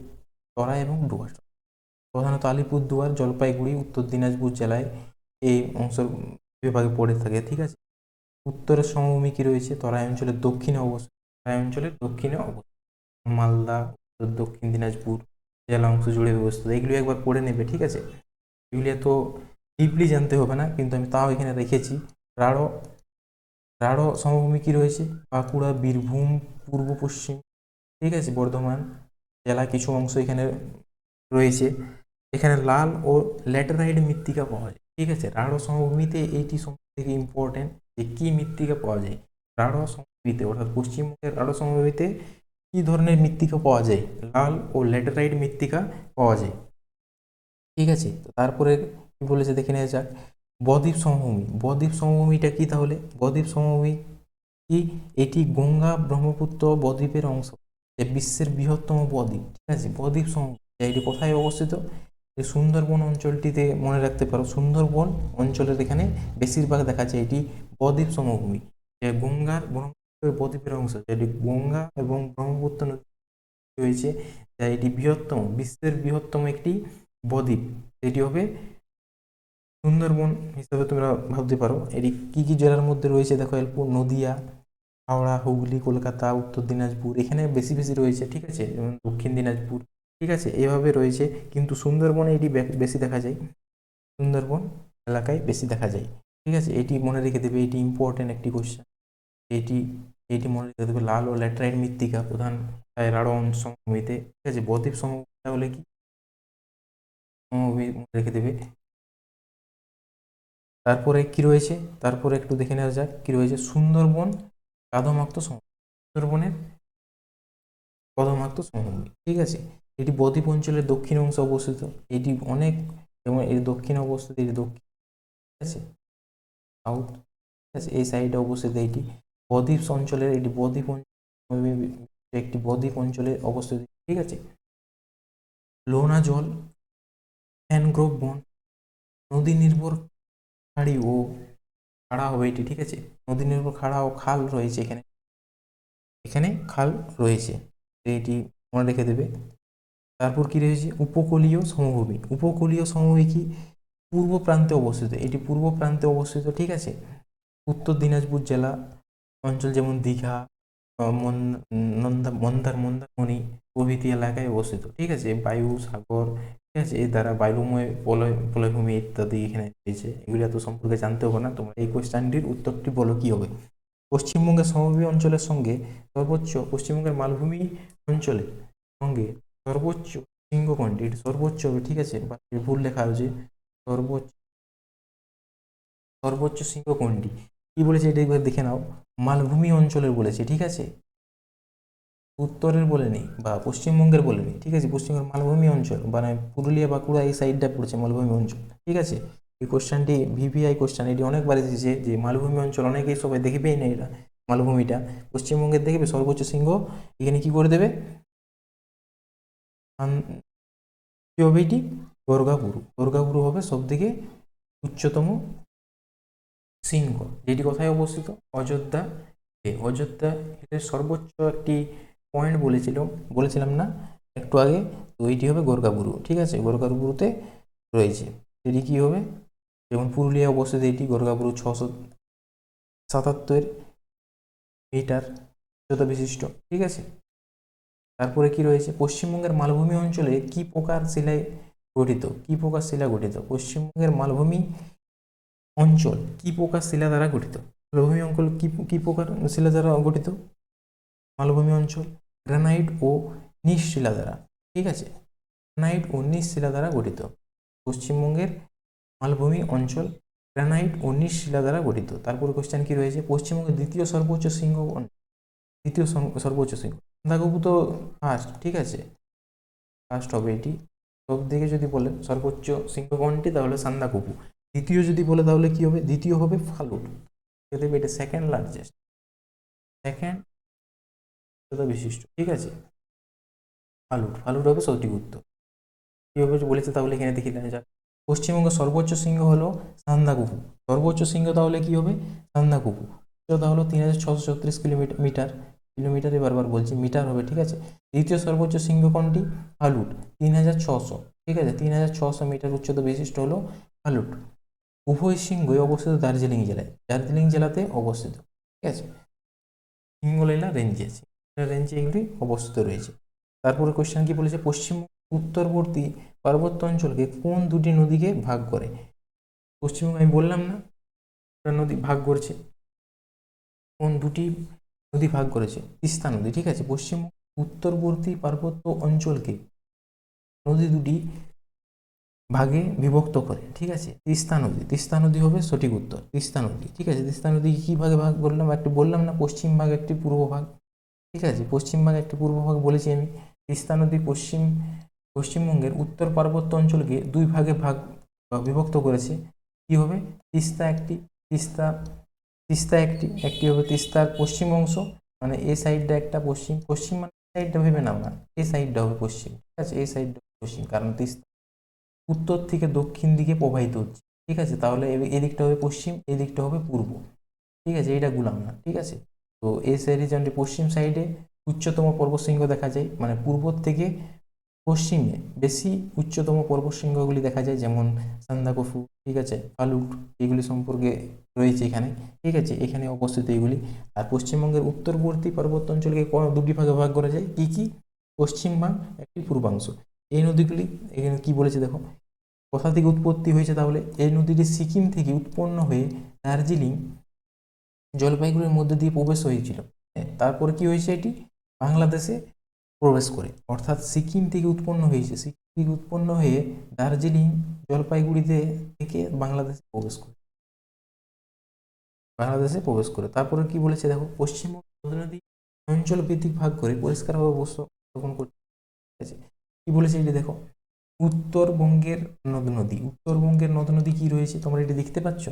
তরাই এবং ডুয়ার্স, প্রধানত আলিপুরদুয়ার, জলপাইগুড়ি, উত্তর দিনাজপুর জেলায় এই অংশ বিভাগে পড়ে থাকে, ঠিক আছে। উত্তরের সমভূমি কি রয়েছে, তরাই অঞ্চলের দক্ষিণে অবস্থিত, তরাই অঞ্চলের দক্ষিণে অবস্থিত, মালদা, উত্তর দক্ষিণ দিনাজপুর জেলা অংশ জুড়ে অবস্থিত। এগুলি একবার পড়ে নেবে, ঠিক আছে। এগুলি তো ডিপলি জানতে হবে না, কিন্তু আমি তাও এখানে রেখেছি। রাঢ় রাঢ় সমভূমি কি রয়েছে, বাঁকুড়া, বীরভূম, পূর্ব পশ্চিম, ঠিক আছে, বর্ধমান জেলা কিছু অংশ এখানে রয়েছে। এখানে লাল ও ল্যাটেরাইট মৃত্তিকা পাওয়া যায়, ঠিক আছে। রাঢ় সমভূমিতে এইটি সব থেকে ইম্পর্টেন্ট যে কি মৃত্তিকা পাওয়া যায় রাঢ় সমভূমিতে, অর্থাৎ পশ্চিমবঙ্গের রাঢ় সমভূমিতে কি ধরনের মৃত্তিকা পাওয়া যায়, লাল ও ল্যাটেরাইট মৃত্তিকা পাওয়া যায়, ঠিক আছে। তো তারপরে কি বলেছে দেখে নেওয়া যাক, বদ্বীপ সমভূমি। বদ্বীপ সমভূমিটা কি তাহলে, বদ্বীপ সমভূমি কি, এটি গঙ্গা ব্রহ্মপুত্র বদ্বীপের অংশ, বিশ্বের বৃহত্তম বদ্বীপ, ঠিক আছে। বদ্বীপ সমভূমি এটি কোথায় অবস্থিত, এই সুন্দরবন অঞ্চলটিতে মনে রাখতে পারো, সুন্দরবন অঞ্চলের এখানে বেশিরভাগ দেখা যায় এটি বদ্বীপ সমভূমি, গঙ্গার ব্রহ্মপুত্রের বদ্বীপের অংশ, যেটি গঙ্গা এবং ব্রহ্মপুত্র নদী রয়েছে, যা এটি বৃহত্তম, বিশ্বের বৃহত্তম একটি বদ্বীপ, এটি হবে সুন্দরবন হিসাবে তোমরা ভাবতে পারো। এটি কি কি জেলার মধ্যে রয়েছে দেখো, এরপর নদিয়া, হাওড়া, হুগলি, কলকাতা, উত্তর দিনাজপুর এখানে বেশি বেশি রয়েছে, ঠিক আছে, যেমন দক্ষিণ দিনাজপুর, ঠিক আছে, এভাবে রয়েছে। কিন্তু সুন্দরবনে এটি বেশি দেখা যায়, সুন্দরবন এলাকায় বেশি দেখা যায়, ঠিক আছে। এটি মনে রেখে দেবে, এটি ইম্পর্টেন্ট একটি কোশ্চেন। এটি এটি মনে রেখে দেবে, লাল ও ল্যাটেরাইট মৃত্তিকা প্রধান রাঢ় সমভূমিতে, ঠিক আছে। বদ্বীপ সমভূমি তাহলে কি, সমভূমি মনে রেখে দেবে। তারপরে কি রয়েছে, তারপরে একটু দেখে নেওয়া যাক কি রয়েছে, সুন্দরবন কাদমাক্ত সমভূমি, সুন্দরবনের কদমাক্ত সমভূমি, ঠিক আছে। এটি বদ্বীপ অঞ্চলের দক্ষিণ অংশে অবস্থিত, এটি অনেক, যেমন এর দক্ষিণে অবস্থিত, এটি দক্ষিণ, ঠিক আছে, সাউথ, ঠিক আছে, এই সাইডে অবস্থিত এটি বদ্বীপ অঞ্চলের, এটি বদ্বীপ একটি বদ্বীপ অঞ্চলে অবস্থিত, ঠিক আছে। লোনা জল, ম্যানগ্রোভ বন, নদী নির্ভর খাড়ি ও খাড়া হবে এটি, ঠিক আছে। নদী নির্ভর খাড়া ও খাল রয়েছে এখানে, এখানে খাল রয়েছে, এটি মনে রেখে দেবে। তারপর কি রয়েছে, উপকূলীয় সমভূমি। উপকূলীয় সমভূমি কি, পূর্ব প্রান্তে অবস্থিত, এটি পূর্ব প্রান্তে অবস্থিত, ঠিক আছে। উত্তর দিনাজপুর জেলা অঞ্চল যেমন দীঘা, মন্দারমণি প্রভৃতি এলাকায় অবস্থিত, ঠিক আছে। বায়ু, সাগর, ঠিক আছে, এর দ্বারা বায়ুময় পলয়ভূমি ইত্যাদি এখানে রয়েছে। এগুলি এত সম্পর্কে জানতে হবে না, তোমরা এই কোশ্চেনটির উত্তরটি বলো কি হবে। পশ্চিমবঙ্গের সমভূমি অঞ্চলের সঙ্গে সর্বোচ্চ, পশ্চিমবঙ্গের মালভূমি অঞ্চলের সঙ্গে সর্বোচ্চ শৃঙ্গ কোনটি, এটি সর্বোচ্চ হবে, ঠিক আছে, বা ভুল লেখা হয়েছে, সর্বোচ্চ সর্বোচ্চ শৃঙ্গ কোনটি, কি বলেছে এটা একবার দেখে নাও, মালভূমি অঞ্চলের বলেছে, ঠিক আছে, উত্তরের বলেনি বা পশ্চিমবঙ্গের বলেনি, ঠিক আছে। পশ্চিমবঙ্গের মালভূমি অঞ্চল, মানে পুরুলিয়া বাঁকুড়া এই সাইডটা পড়ছে মালভূমি অঞ্চল, ঠিক আছে। এই কোশ্চেনটি ভিভিআই কোশ্চেন, এটি অনেকবার এসেছে যে মালভূমি অঞ্চল, অনেকেই সবাই দেখবেই না এটা মালভূমিটা, পশ্চিমবঙ্গের দেখবে সর্বোচ্চ শৃঙ্গ, এখানে কি করে দেবে, কি হবে এটি, গর্গাপুরু, গর্গাপুরু হবে সব থেকে উচ্চতম শৃঙ্গ, যেটি কোথায় অবস্থিত, অযোধ্যা, অযোধ্যা হিলের সর্বোচ্চ একটি পয়েন্ট বলেছিলাম না একটু আগে, তো এইটি হবে গর্গাপুরু, ঠিক আছে, গর্গাপুরুতে রয়েছে। এটি কি হবে, যেমন পুরুলিয়া অবস্থিত এটি গর্গাপুরু 677 মিটার উচ্চতা বিশিষ্ট, ঠিক আছে। তারপরে কি রয়েছে, পশ্চিমবঙ্গের মালভূমি অঞ্চলে কি প্রকার শিলায় গঠিত, কি প্রকার শিলা গঠিত, পশ্চিমবঙ্গের মালভূমি অঞ্চল কি প্রকার শিলা দ্বারা গঠিত, মালভূমি অঞ্চল কি কি প্রকার শিলা দ্বারা গঠিত, মালভূমি অঞ্চল গ্রানাইট ও নিস শিলা দ্বারা, ঠিক আছে, গ্রানাইট ও নিস শিলা দ্বারা গঠিত। পশ্চিমবঙ্গের মালভূমি অঞ্চল গ্রানাইট ও নিস শিলা দ্বারা গঠিত। তারপর কোশ্চেন কি রয়েছে, পশ্চিমবঙ্গের দ্বিতীয় সর্বোচ্চ শৃঙ্গ দ্বিতীয় সর্বোচ্চ শৃঙ্গ। সান্দাকফু তো ফার্স্ট, ঠিক আছে, ফার্স্ট হবে এটি। সব দিকে যদি বলে সর্বোচ্চ শৃঙ্গ কোনটি, তাহলে সান্দাকফু। দ্বিতীয় যদি বলে তাহলে কি হবে, দ্বিতীয় হবে ফালুট। দেবে এটা সেকেন্ড লার্জেস্ট, সেকেন্ড বিশিষ্ট, ঠিক আছে, ফালুট। ফালুট হবে সঠিক উত্তর। কীভাবে বলেছে তাহলে এখানে দেখি নেওয়া যাক। পশ্চিমবঙ্গের সর্বোচ্চ শৃঙ্গ হলো সান্দাকফু। সর্বোচ্চ শৃঙ্গ তাহলে কি হবে, সান্দাকফু। উচ্চতা হলো 3636 কিলোমিটার, কিলোমিটারে বারবার বলছি, মিটার হবে, ঠিক আছে। দ্বিতীয় সর্বোচ্চ শৃঙ্গ কোনটি, ফালুট, 3600, ঠিক আছে, 3600 মিটার উচ্চতা বিশিষ্ট হলো ফালুট। উভয় শৃঙ্গই অবস্থিত দার্জিলিং জেলায়, দার্জিলিং জেলাতে অবস্থিত, ঠিক আছে। হিঙ্গলাইলা রেঞ্জে, রেঞ্জে এগুলি অবস্থিত রয়েছে। তারপরে কোশ্চেন কি বলেছে, পশ্চিম উত্তরবর্তী পার্বত্য অঞ্চলকে কোন দুটি নদীকে ভাগ করে। পশ্চিমবঙ্গ আমি বললাম না নদী ভাগ করেছে, কোন দুটি নদী ভাগ করেছে, তিস্তা নদী, ঠিক আছে। পশ্চিম উত্তরবর্তী পার্বত্য অঞ্চলকে নদী দুটি ভাগে বিভক্ত করে, ঠিক আছে। তিস্তা নদী, তিস্তা নদী হবে সঠিক উত্তর, তিস্তা নদী, ঠিক আছে। তিস্তা নদী কি ভাগে ভাগ করলাম, একটু বললাম না, পশ্চিম ভাগ একটি পূর্ব ভাগ, ঠিক আছে, পশ্চিম ভাগ একটি পূর্ব ভাগ বলেছি আমি। তিস্তা নদী পশ্চিমবঙ্গের উত্তর পার্বত্য অঞ্চলকে দুই ভাগে বিভক্ত করেছে। কি হবে, তিস্তা একটি, তিস্তা তিস্তা একটি হবে তিস্তার পশ্চিম অংশ, মানে এই সাইডটা একটা পশ্চিম, পশ্চিম মানে সাইডটা ভেবে নাও না, এই সাইডটা হবে পশ্চিম, ঠিক আছে, এই সাইডটা পশ্চিম, কারণ তিস্তা উত্তর থেকে দক্ষিণ দিকে প্রবাহিত হচ্ছে, ঠিক আছে। তাহলে এদিকটা হবে পশ্চিম, এই দিকটা হবে পূর্ব, ঠিক আছে, এইটা গুলাম না, ঠিক আছে। তো এই রিজনটি পশ্চিম সাইডে উচ্চতম পর্বতশৃঙ্গ দেখা যায়, মানে পূর্ব থেকে পশ্চিমে বেশি উচ্চতম পর্বতশৃঙ্গগুলি দেখা যায়, যেমন সান্দাকফু, ঠিক আছে, ফালুট, এগুলি সম্পর্কে রয়েছে এখানে, ঠিক আছে, এখানে অবস্থিত এগুলি। আর পশ্চিমবঙ্গের উত্তরবর্তী পার্বত্য অঞ্চলকে দুটি ভাগে ভাগ করা যায়, কি কি, পশ্চিম ভাগ একটি পূর্বাংশ। এই নদীগুলি এখানে কি বলেছে দেখো, কোথা থেকে উৎপত্তি হয়েছে, তাহলে এই নদীটি সিকিম থেকে উৎপন্ন হয়ে দার্জিলিং জলপাইগুড়ির মধ্যে দিয়ে প্রবেশ হয়েছিল, তারপরে কি হয়েছে, এটি বাংলাদেশে প্রবেশ করে, অর্থাৎ সিকিম থেকে উৎপন্ন হয়েছে, সিকিম থেকে উৎপন্ন হয়ে দার্জিলিং জলপাইগুড়িতে থেকে বাংলাদেশে প্রবেশ করে, তারপরে কি বলেছে দেখো, পশ্চিমবঙ্গ নদী অঞ্চল ভিত্তিক ভাগ করে পরিষ্কারভাবে উপস্থাপন করতে, ঠিক আছে। কি বলেছে এটি দেখো, উত্তরবঙ্গের নদ নদী কি রয়েছে, তোমরা এটি দেখতে পাচ্ছ,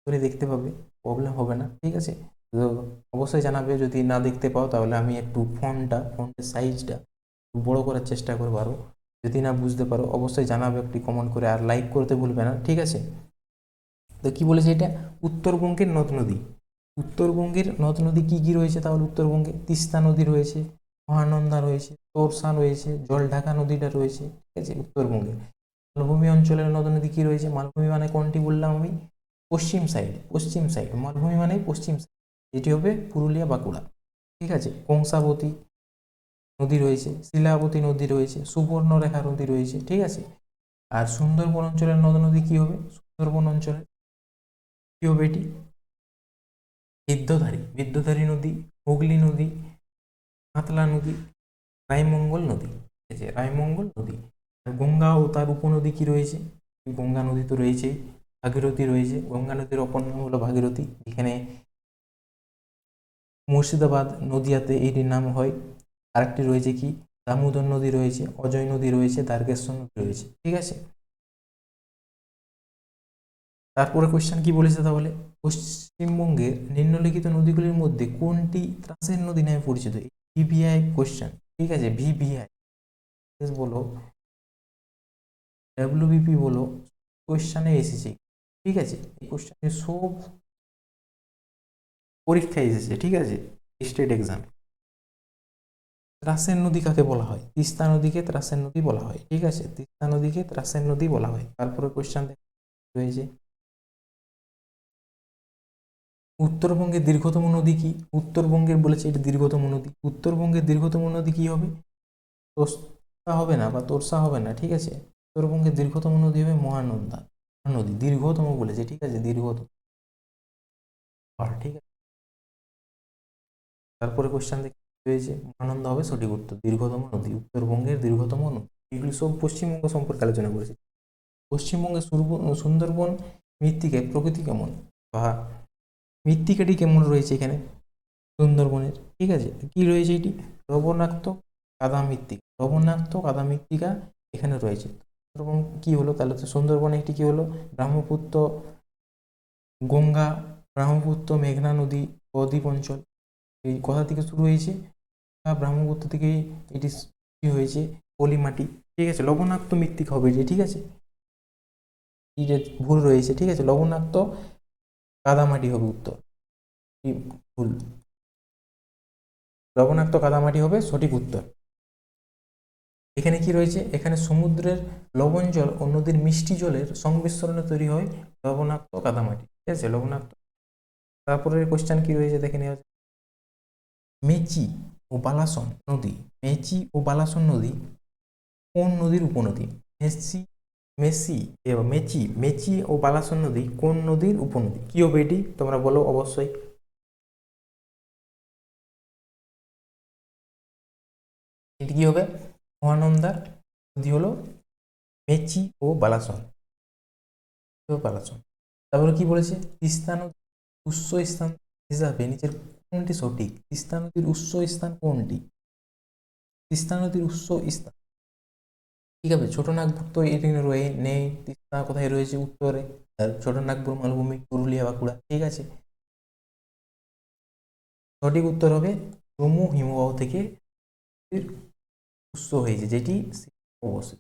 তোমরা দেখতে পাবে, প্রবলেম হবে না, ঠিক আছে। তো অবশ্যই জানাবে যদি না দেখতে পাও, তাহলে আমি একটু ফন্টের সাইজটা বড় করার চেষ্টা করবো আরও। যদি না বুঝতে পারো অবশ্যই জানাবে একটি কমেন্ট করে, আর লাইক করতে ভুলবে না, ঠিক আছে। তো কি বলেছে এটা, উত্তরবঙ্গের নদ নদী কি কি রয়েছে, তাহলে উত্তরবঙ্গে তিস্তা নদী রয়েছে, মহানন্দা রয়েছে, তোরসা রয়েছে, জলঢাকা নদীটা রয়েছে, ঠিক আছে, উত্তরবঙ্গে। মালভূমি অঞ্চলের নদ নদী কি রয়েছে, মালভূমি মানে কোনটি বললাম আমি, পশ্চিম সাইড, মালভূমি মানে পশ্চিম সাইড, যেটি হবে পুরুলিয়া বাঁকুড়া, ঠিক আছে। কংসাবতী নদী রয়েছে, শিলাবতী নদী রয়েছে, সুবর্ণরেখা নদী রয়েছে, ঠিক আছে। আর সুন্দরবন অঞ্চলের নদ নদী কি হবে, সুন্দরবন অঞ্চলে কি হবে, এটি বিদ্যুধারী নদী, হুগলি নদী, কাতলা নদী, রায়মঙ্গল নদী, ঠিক আছে, রায়মঙ্গল নদী। আর গঙ্গা ও তার উপনদী কি রয়েছে, গঙ্গা নদী তো রয়েছেই, ভাগীরথী রয়েছে, গঙ্গা নদীর অপর নাম হলো ভাগীরথী, এখানে মুর্শিদাবাদ নদিয়াতে এটির নাম হয়। আরেকটি রয়েছে কি, দামোদর নদী রয়েছে, অজয় নদী রয়েছে, দ্বারকেশ্বর নদী রয়েছে, ঠিক আছে। তারপরে কোশ্চেন কি বলেছে তাহলে, পশ্চিমবঙ্গের নিম্নলিখিত নদীগুলির মধ্যে কোনটি ত্রাসের নদী নামে পরিচিত, ভিভিআই কোশ্চেন, ঠিক আছে, ভিভিআই বলো, ডাব্লিউবিপি বলো, কোশ্চেনে এসেছে, ঠিক আছে, এই কোশ্চেনে সব পরীক্ষায় এসেছে, ঠিক আছে, স্টেট এক্সাম। ত্রাসের নদী কাকে বলা হয়, তিস্তা নদীকে ত্রাসের নদী বলা হয়, ঠিক আছে, তিস্তা নদীকে ত্রাসের নদী বলা হয়। তারপরে কোশ্চেন রয়েছে, উত্তরবঙ্গের দীর্ঘতম নদী কি, উত্তরবঙ্গের বলেছে এটি দীর্ঘতম নদী, উত্তরবঙ্গের দীর্ঘতম নদী কি হবে, তোর্সা হবে না বা তোরসা হবে না, ঠিক আছে, উত্তরবঙ্গের দীর্ঘতম নদী হবে মহানন্দা নদী, দীর্ঘতম বলেছে, ঠিক আছে, দীর্ঘতম, ঠিক আছে। তারপরে কোশ্চেন রয়েছে, মহানন্দা হবে সঠিক উত্তর, দীর্ঘতম নদী, উত্তরবঙ্গের দীর্ঘতম নদী। এগুলি সব পশ্চিমবঙ্গ সম্পর্কে আলোচনা করেছে। পশ্চিমবঙ্গের সুন্দরবন মৃত্তিকায় প্রকৃতি কেমন, বা মৃত্তিকাটি কেমন রয়েছে এখানে, সুন্দরবনের, ঠিক আছে। কি রয়েছে এটি? লবণাক্ত কাদা মৃত্তিকা, লবণাক্ত কাদা মৃত্তিকা এখানে রয়েছে। এবং কি হলো তাহলে? তো সুন্দরবনে একটি কি হলো? ব্রহ্মপুত্র, গঙ্গা, ব্রহ্মপুত্র, মেঘনা নদী, বদ্বীপ অঞ্চল, এই কোথা থেকে শুরু হয়েছে? ব্রহ্মপুত্র থেকে এটি কি হয়েছে? পলিমাটি, ঠিক আছে। লবণাক্ত মৃত্তিকা হবে যে, ঠিক আছে, এই যে ভুল রয়েছে, ঠিক আছে, লবণাক্ত কাদামাটি হবে উত্তর, ভুল, লবণাক্ত কাদামাটি হবে সঠিক উত্তর। এখানে কি রয়েছে? এখানে সমুদ্রের লবণ জল ও নদীর মিষ্টি জলের সংমিশ্রণে তৈরি হয় লবণাক্ত কাদামাটি, ঠিক আছে, লবণাক্ত। তারপরের কোশ্চেন কি রয়েছে দেখে নেওয়া যাক। মেচি ও বালাসন নদী, মেচি ও বালাসন নদী কোন নদীর উপনদী? মেচি, মেচি এবং মেচি, মেচি ও বালাসন নদী কোন নদীর উপনদী? কি হবে এটি? তোমরা বলো অবশ্যই। এটি কি হবে? মহানন্দার নদী হলো মেচি ও বালাসন, বালাসন। তারপরে কি বলেছে? তিস্তা নদীর উৎস স্থান হিসাবে নিচের কোনটি সঠিক? তিস্তা নদীর উৎস স্থান কোনটি? তিস্তা নদীর উৎস স্থান, ঠিক আছে, ছোটনাগপুর তো এটি রয়ে নেই। তিস্তা কোথায় রয়েছে? উত্তরে। আর ছোটনাগপুর মালভূমি, পুরুলিয়া, বাঁকুড়া, ঠিক আছে। সঠিক উত্তর হবে জম্মু হিমবাহ থেকে উৎস হয়েছে, যেটি অবশ্যই।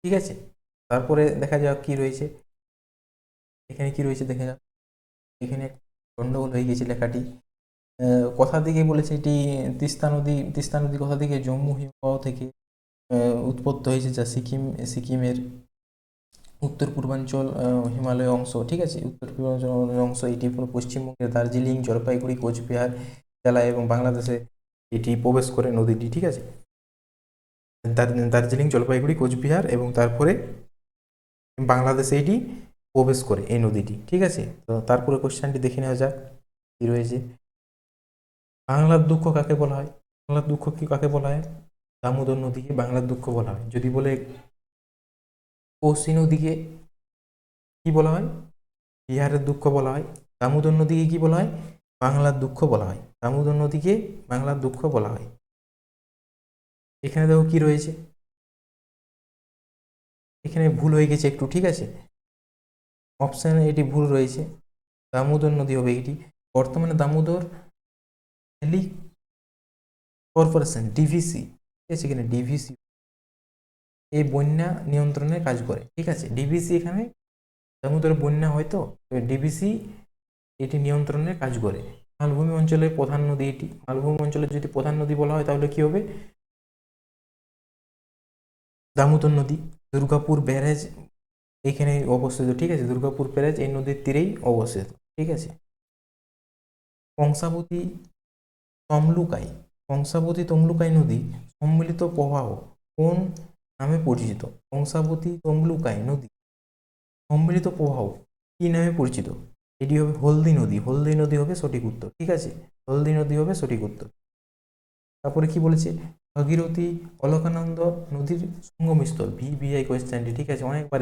ঠিক আছে, তারপরে দেখা যাক কি রয়েছে এখানে। কি রয়েছে দেখা যাক। এখানে গন্ডগোল হয়ে গেছে লেখাটি। কোথা থেকে বলেছে এটি? তিস্তা নদী, তিস্তা নদী কোথা থেকে? জম্মু হিমবাহ থেকে উৎপত্তি হয়েছে, যা সিকিমের উত্তর পূর্বাঞ্চল হিমালয় অংশ, ঠিক আছে, উত্তর পূর্বাঞ্চল অংশ। এটি পশ্চিমবঙ্গের দার্জিলিং, জলপাইগুড়ি, কোচবিহার জেলা এবং বাংলাদেশে এটি প্রবেশ করে নদীটি, ঠিক আছে। দার্জিলিং, জলপাইগুড়ি, কোচবিহার এবং তারপরে বাংলাদেশে এটি প্রবেশ করে এই নদীটি, ঠিক আছে। তো তারপরে কোশ্চেনটি দেখে নেওয়া যাক কি রয়েছে। বাংলার দুঃখ কাকে বলা হয়? বাংলার দুঃখ কি কাকে বলা হয়? দামোদর নদীকে বাংলার দুঃখ বলা হয়। যদি বলে কোশি নদীকে কি বলা হয়? বিহারের দুঃখ বলা হয়। দামোদর নদীকে কি বলা হয়? বাংলার দুঃখ বলা হয়। দামোদর নদীকে বাংলার দুঃখ বলা হয়। এখানে দেখো কি রয়েছে, এখানে ভুল হয়ে গেছে একটু, ঠিক আছে, অপশানে এটি ভুল রয়েছে। দামোদর নদী হবে এটি। বর্তমানে দামোদর ভ্যালি কর্পোরেশন, ডিভিসি, ঠিক আছে, এখানে ডিভিসি এই বন্যা নিয়ন্ত্রণের কাজ করে, ঠিক আছে। ডিভিসি এখানে দামোদরে বন্যা হয়, তো ডিভিসি এটি নিয়ন্ত্রণের কাজ করে। মালভূমি অঞ্চলের প্রধান নদী এটি। মালভূমি অঞ্চলের যদি প্রধান নদী বলা হয় তাহলে কি হবে? দামোদর নদী। দুর্গাপুর ব্যারেজ এখানে অবস্থিত, ঠিক আছে, দুর্গাপুর ব্যারেজ এই নদীর তীরেই অবস্থিত, ঠিক আছে। কংসাবতী তমলুকাই, কংসাবতী তমলুকাই নদী সম্মিলিত প্রবাহ কোন নামে পরিচিত? কংসাবতী তমলুকাই নদী সম্মিলিত প্রবাহ কি নামে পরিচিত? এটি হবে হলদি নদী। হলদি নদী হবে সঠিক উত্তর, ঠিক আছে, হলদি নদী হবে সঠিক উত্তর। তারপরে কি বলেছে? ভাগীরথী অলকানন্দ নদীর সঙ্গমস্থল, ভিভিআই কোয়েশ্চেনটি, ঠিক আছে, অনেকবার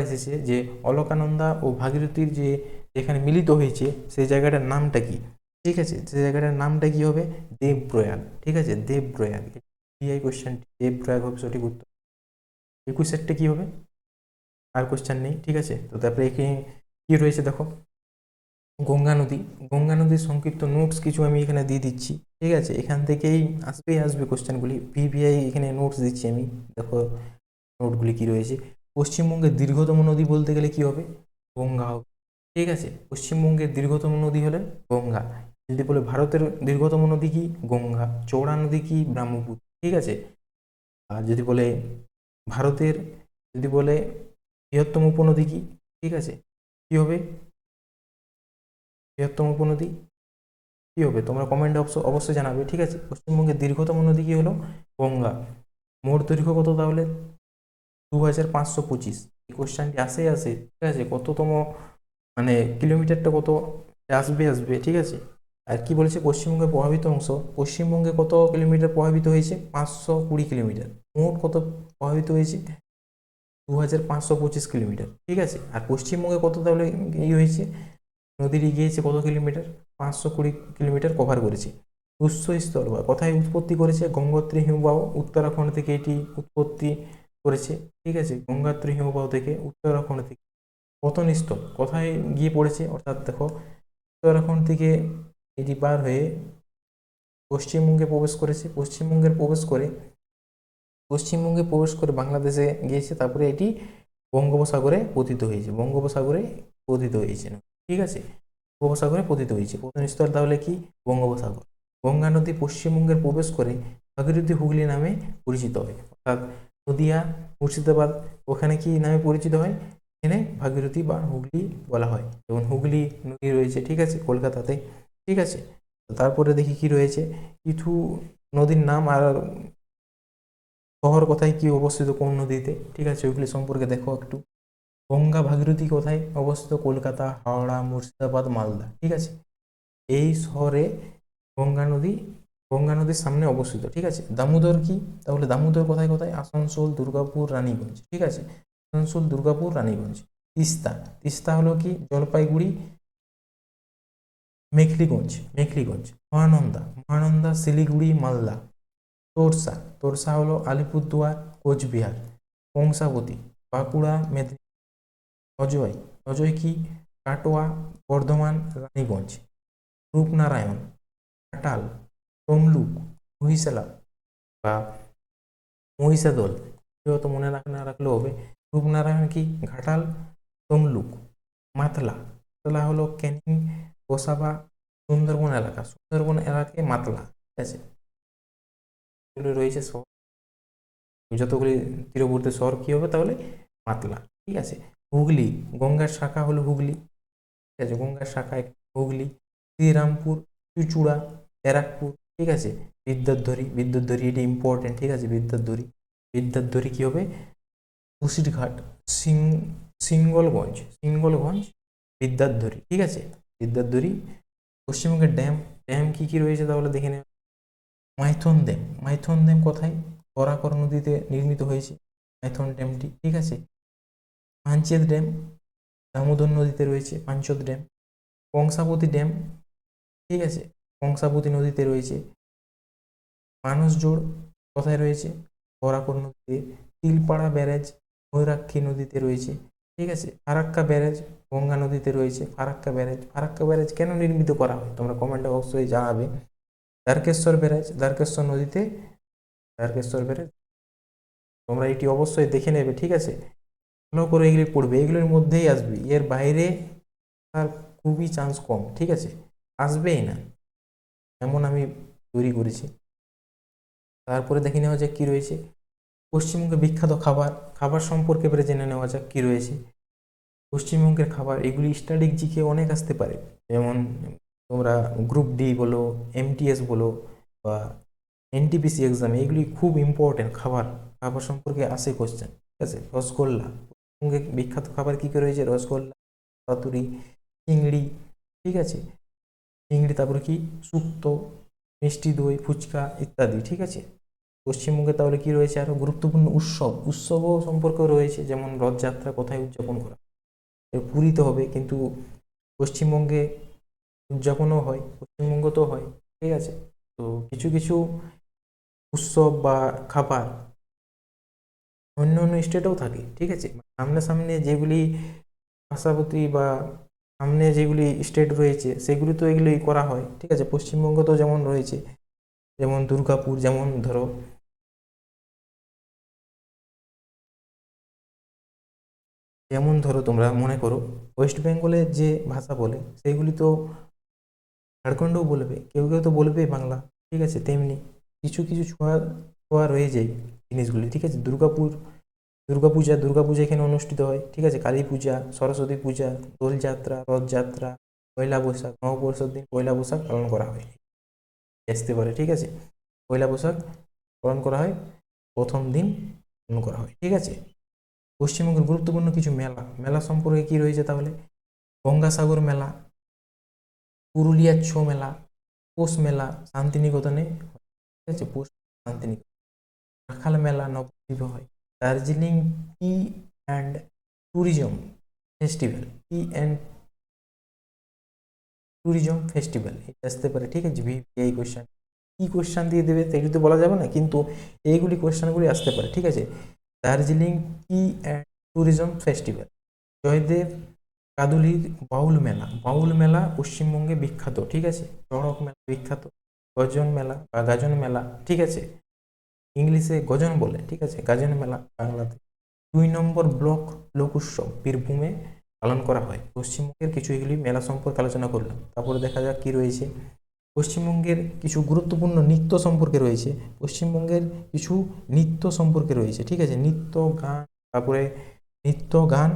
এসেছে যে অলকানন্দা ও ভাগীরথীর যে যেখানে মিলিত হয়েছে সেই জায়গাটার নামটা কি? ঠিক আছে, সেই জায়গাটার নামটা কি হবে? দেবপ্রয়াগ, ঠিক আছে, দেবপ্রয়াগ। ভিআই কোয়েশ্চেনটি দেবপ্রয়াগ হবে সঠিক উত্তর। 21 কি হবে? আর কোয়েশ্চেন নেই, ঠিক আছে। তো তারপরে এখানে কি রয়েছে দেখো, গঙ্গা নদী। গঙ্গা নদীর সংক্ষিপ্ত নোটস কিছু আমি এখানে দিয়ে দিচ্ছি, ঠিক আছে, এখান থেকেই আসবে কোশ্চেনগুলি। ভিভিআই এখানে নোটস দিচ্ছি আমি, দেখো নোটগুলি কি রয়েছে। পশ্চিমবঙ্গের দীর্ঘতম নদী বলতে গেলে কি হবে? গঙ্গা হবে, ঠিক আছে। পশ্চিমবঙ্গের দীর্ঘতম নদী হলে গঙ্গা। যদি বলে ভারতের দীর্ঘতম নদী কি? গঙ্গা। চৌড়া নদী কি? ব্রহ্মপুত্র, ঠিক আছে। আর যদি বলে ভারতের, যদি বলে বৃহত্তম উপনদী কি? ঠিক আছে, কি হবে বৃহত্তম উপনদী? কি হবে তোমরা কমেন্টে অবশ্যই জানাবে, ঠিক আছে। পশ্চিমবঙ্গের দীর্ঘতম নদী কি হলো? গঙ্গা। মোট দৈর্ঘ্য কত তাহলে? 2525। এই কোশ্চেনটি আসে, ঠিক আছে, কততম মানে কিলোমিটারটা কত আসবে, ঠিক আছে। আর কি বলেছে? পশ্চিমবঙ্গের প্রভাবিত অংশ, পশ্চিমবঙ্গে কত কিলোমিটার প্রভাবিত হয়েছে? 520 কিলোমিটার। মোট কত প্রভাবিত হয়েছে? 2525 কিলোমিটার, ঠিক আছে। আর পশ্চিমবঙ্গে কত তাহলে হয়েছে, নদীর গিয়েছে কত কিলোমিটার, 520 কিলোমিটার কভার করেছে। উৎসস্থল বা কোথায় উৎপত্তি করেছে, গঙ্গোত্রী হিমবাহ উত্তরাখণ্ড থেকে এটি উৎপত্তি করেছে, ঠিক আছে। গঙ্গোত্রী হিমবাহ থেকে উত্তরাখণ্ড থেকে। পতনস্থল কোথায় গিয়ে পড়েছে, অর্থাৎ দেখো উত্তরাখণ্ড থেকে এটি পার হয়ে পশ্চিমবঙ্গে প্রবেশ করেছে, পশ্চিমবঙ্গে প্রবেশ করে বাংলাদেশে গিয়েছে, তারপরে এটি বঙ্গোপসাগরে পতিত হয়েছে, ঠিক আছে। বঙ্গোপসাগরে পতিত হয়েছে। পতনস্থল তাহলে কি, বঙ্গোপসাগর। গঙ্গা নদী পশ্চিমবঙ্গের প্রবেশ করে ভাগীরথী হুগলি নামে পরিচিত হয়, অর্থাৎ নদিয়া মুর্শিদাবাদ ওখানে কি নামে পরিচিত হয়, এখানে ভাগীরথী বা হুগলি বলা হয়। যেমন হুগলি নদী রয়েছে, ঠিক আছে, কলকাতাতে, ঠিক আছে। তারপরে দেখি কি রয়েছে, কিছু নদীর নাম আর শহর কোথায় কি অবস্থিত কোন নদীতে, ঠিক আছে, ওইগুলি সম্পর্কে দেখো একটু। গঙ্গা ভাগীরথী কোথায় অবস্থিত, কলকাতা, হাওড়া, মুর্শিদাবাদ, মালদা, ঠিক আছে। এই শহরে গঙ্গা নদীর সামনে অবস্থিত, ঠিক আছে। দামোদর কি, তাহলে দামোদর কোথায় কোথায়, আসানসোল, দুর্গাপুর, রানীগঞ্জ, ঠিক আছে। আসানসোল, দুর্গাপুর, রানীগঞ্জ। তিস্তা হলো কি, জলপাইগুড়ি, মেখলিগঞ্জ। মহানন্দা শিলিগুড়ি, মালদা। তোরসা হলো আলিপুরদুয়ার, কোচবিহার। কংসাবতী বাঁকুড়া, মেদিনীপুর। অজয় কি, কাটোয়া, বর্ধমান, রানীগঞ্জ। রূপনারায়ণ ঘাটাল, তমলুক, মহিশালা বা মহিষাদল, তো মনে না রাখলেও হবে। রূপনারায়ণ কি, ঘাটাল, তমলুক। মাতলা হলো ক্যানিং, গোসাবা, সুন্দরবন এলাকায় মাতলা, ঠিক আছে। এগুলো রয়েছে শহর, যতগুলি তীরবর্তী শহর কি হবে তাহলে, মাতলা, ঠিক আছে। হুগলি, গঙ্গার শাখা হলো হুগলি, ঠিক আছে, গঙ্গার শাখা হুগলি। শ্রীরামপুর, চুচুড়া, ব্যারাকপুর, ঠিক আছে। বিদ্যুৎধরী এটি ইম্পর্টেন্ট, ঠিক আছে। বিদ্যুৎধরী কি হবে, বসিরঘাট, সিঙ্গলগঞ্জ, বিদ্যাধরী, ঠিক আছে। বিদ্যাধরী। পশ্চিমবঙ্গের ড্যাম কি কি রয়েছে তাহলে দেখে নেব। মাইথন ড্যাম কোথায়, বরাকর নদীতে নির্মিত হয়েছে মাইথন ড্যামটি, ঠিক আছে। পাঞ্চেত ড্যাম দামোদর নদীতে রয়েছে, পাঞ্চেত ড্যাম। কংসাবতী ড্যাম, ঠিক আছে, কংসাবতী নদীতে রয়েছে। মানসজোড় কোথায় রয়েছে, বরাকর নদীতে। তিলপাড়া ব্যারেজ ময়ূরাক্ষী নদীতে রয়েছে, ঠিক আছে। ফারাক্কা ব্যারেজ গঙ্গা নদীতে রয়েছে। ফারাক্কা ব্যারেজ কেন নির্মিত করা হয় তোমরা কমেন্টে অবশ্যই জানাবে। দ্বারকেশ্বর ব্যারেজ তোমরা এটি অবশ্যই দেখে নেবে, ঠিক আছে। ভালো করে এগুলি পড়বে, এগুলোর মধ্যেই আসবে, এর বাইরে আর খুবই চান্স কম, ঠিক আছে, আসবেই না, এমন আমি তৈরি করেছি। তারপরে দেখে নেওয়া যাক কি রয়েছে। পশ্চিমবঙ্গের বিখ্যাত খাবার সম্পর্কে এবারে জেনে নেওয়া যাক কি রয়েছে। পশ্চিমবঙ্গের খাবার, এগুলি স্ট্যাটিক জিকে অনেক আসতে পারে, যেমন তোমরা গ্রুপ ডি বলো, এমটিএস বলো বা এনটিপিসি এক্সামে এগুলি খুব ইম্পর্টেন্ট। খাবার সম্পর্কে আসে কোশ্চেন, ঠিক আছে। রসগোল্লা, পশ্চিমবঙ্গে বিখ্যাত খাবার কী কী রয়েছে, রসগোল্লা, পাতুরি, চিংড়ি, ঠিক আছে, তারপরে কি শুক্তো, মিষ্টি দই, ফুচকা ইত্যাদি, ঠিক আছে। পশ্চিমবঙ্গে তাহলে কি রয়েছে আরো গুরুত্বপূর্ণ উৎসবও সম্পর্কেও রয়েছে, যেমন রথযাত্রা কোথায় উদযাপন করা, পুরীতে হবে, কিন্তু পশ্চিমবঙ্গে উদযাপনও হয়, পশ্চিমবঙ্গতেও হয়, ঠিক আছে। তো কিছু কিছু উৎসব বা খাবার অন্য অন্য স্টেটেও থাকে, ঠিক আছে। সামনে যেগুলি পার্শ্ববর্তী বা সামনে যেগুলি স্টেট রয়েছে সেগুলি তো এগুলোই করা হয়, ঠিক আছে। পশ্চিমবঙ্গ তো যেমন রয়েছে, যেমন দুর্গাপুর, যেমন ধরো তোমরা মনে করো ওয়েস্ট বেঙ্গলের যে ভাষা বলে সেগুলি তো ঝাড়খণ্ডেও বলবে, কেউ কেউ তো বলবে বাংলা, ঠিক আছে। তেমনি কিছু কিছু ছোঁয়া ছোঁয়া রয়ে যায় জিনিসগুলি, ঠিক আছে। দুর্গাপূজা এখানে অনুষ্ঠিত হয়, ঠিক আছে। কালী পূজা, সরস্বতী পূজা, দোলযাত্রা, রথযাত্রা, পয়লা বৈশাখ, নববর্ষের দিন পয়লা বৈশাখ পালন করা হয়, আসতে পারে, ঠিক আছে। পয়লা বৈশাখ পালন করা হয়, প্রথম দিন পালন করা হয়, ঠিক আছে। পশ্চিমবঙ্গের গুরুত্বপূর্ণ কিছু মেলা সম্পর্কে কি রয়েছে তাহলে, গঙ্গাসাগর মেলা, পুরুলিয়ার ছৌ মেলা, পৌষ মেলা শান্তিনিকেতনে, ঠিক আছে, পৌষ শান্তিনিকেতন। রাখাল মেলা নবদ্বীপে হয়। Darjeeling tea and tourism festival, tea and tourism festival এটা আসতে পারে, ঠিক আছে। ভিভিআই কোয়েশ্চেন, কী কোয়েশ্চেন দিয়ে দেবে সেগুলি তো বলা যাবে না, কিন্তু এইগুলি কোয়েশ্চেনগুলি আসতে পারে, ঠিক আছে। Darjeeling tea and tourism festival, Joydeb কাদুলির বাউল মেলা, বাউল মেলা পশ্চিমবঙ্গে বিখ্যাত, ঠিক আছে। চড়ক মেলা বিখ্যাত, গজন মেলা বা গাজন মেলা, ঠিক আছে, ইংলিশে গজন বলে, ঠিক আছে, গাজন মেলা বাংলাতে। 2 নম্বর ব্লক লোক উৎসব বীরভূমে পালন করা হয়। পশ্চিমবঙ্গের কিছু এগুলি মেলা সম্পর্কে আলোচনা করলাম। তারপরে দেখা যাক কি রয়েছে, পশ্চিমবঙ্গের কিছু গুরুত্বপূর্ণ নৃত্য সম্পর্কে রয়েছে, পশ্চিমবঙ্গের কিছু নৃত্য সম্পর্কে রয়েছে, ঠিক আছে, নৃত্য গান, তারপরে নৃত্য গান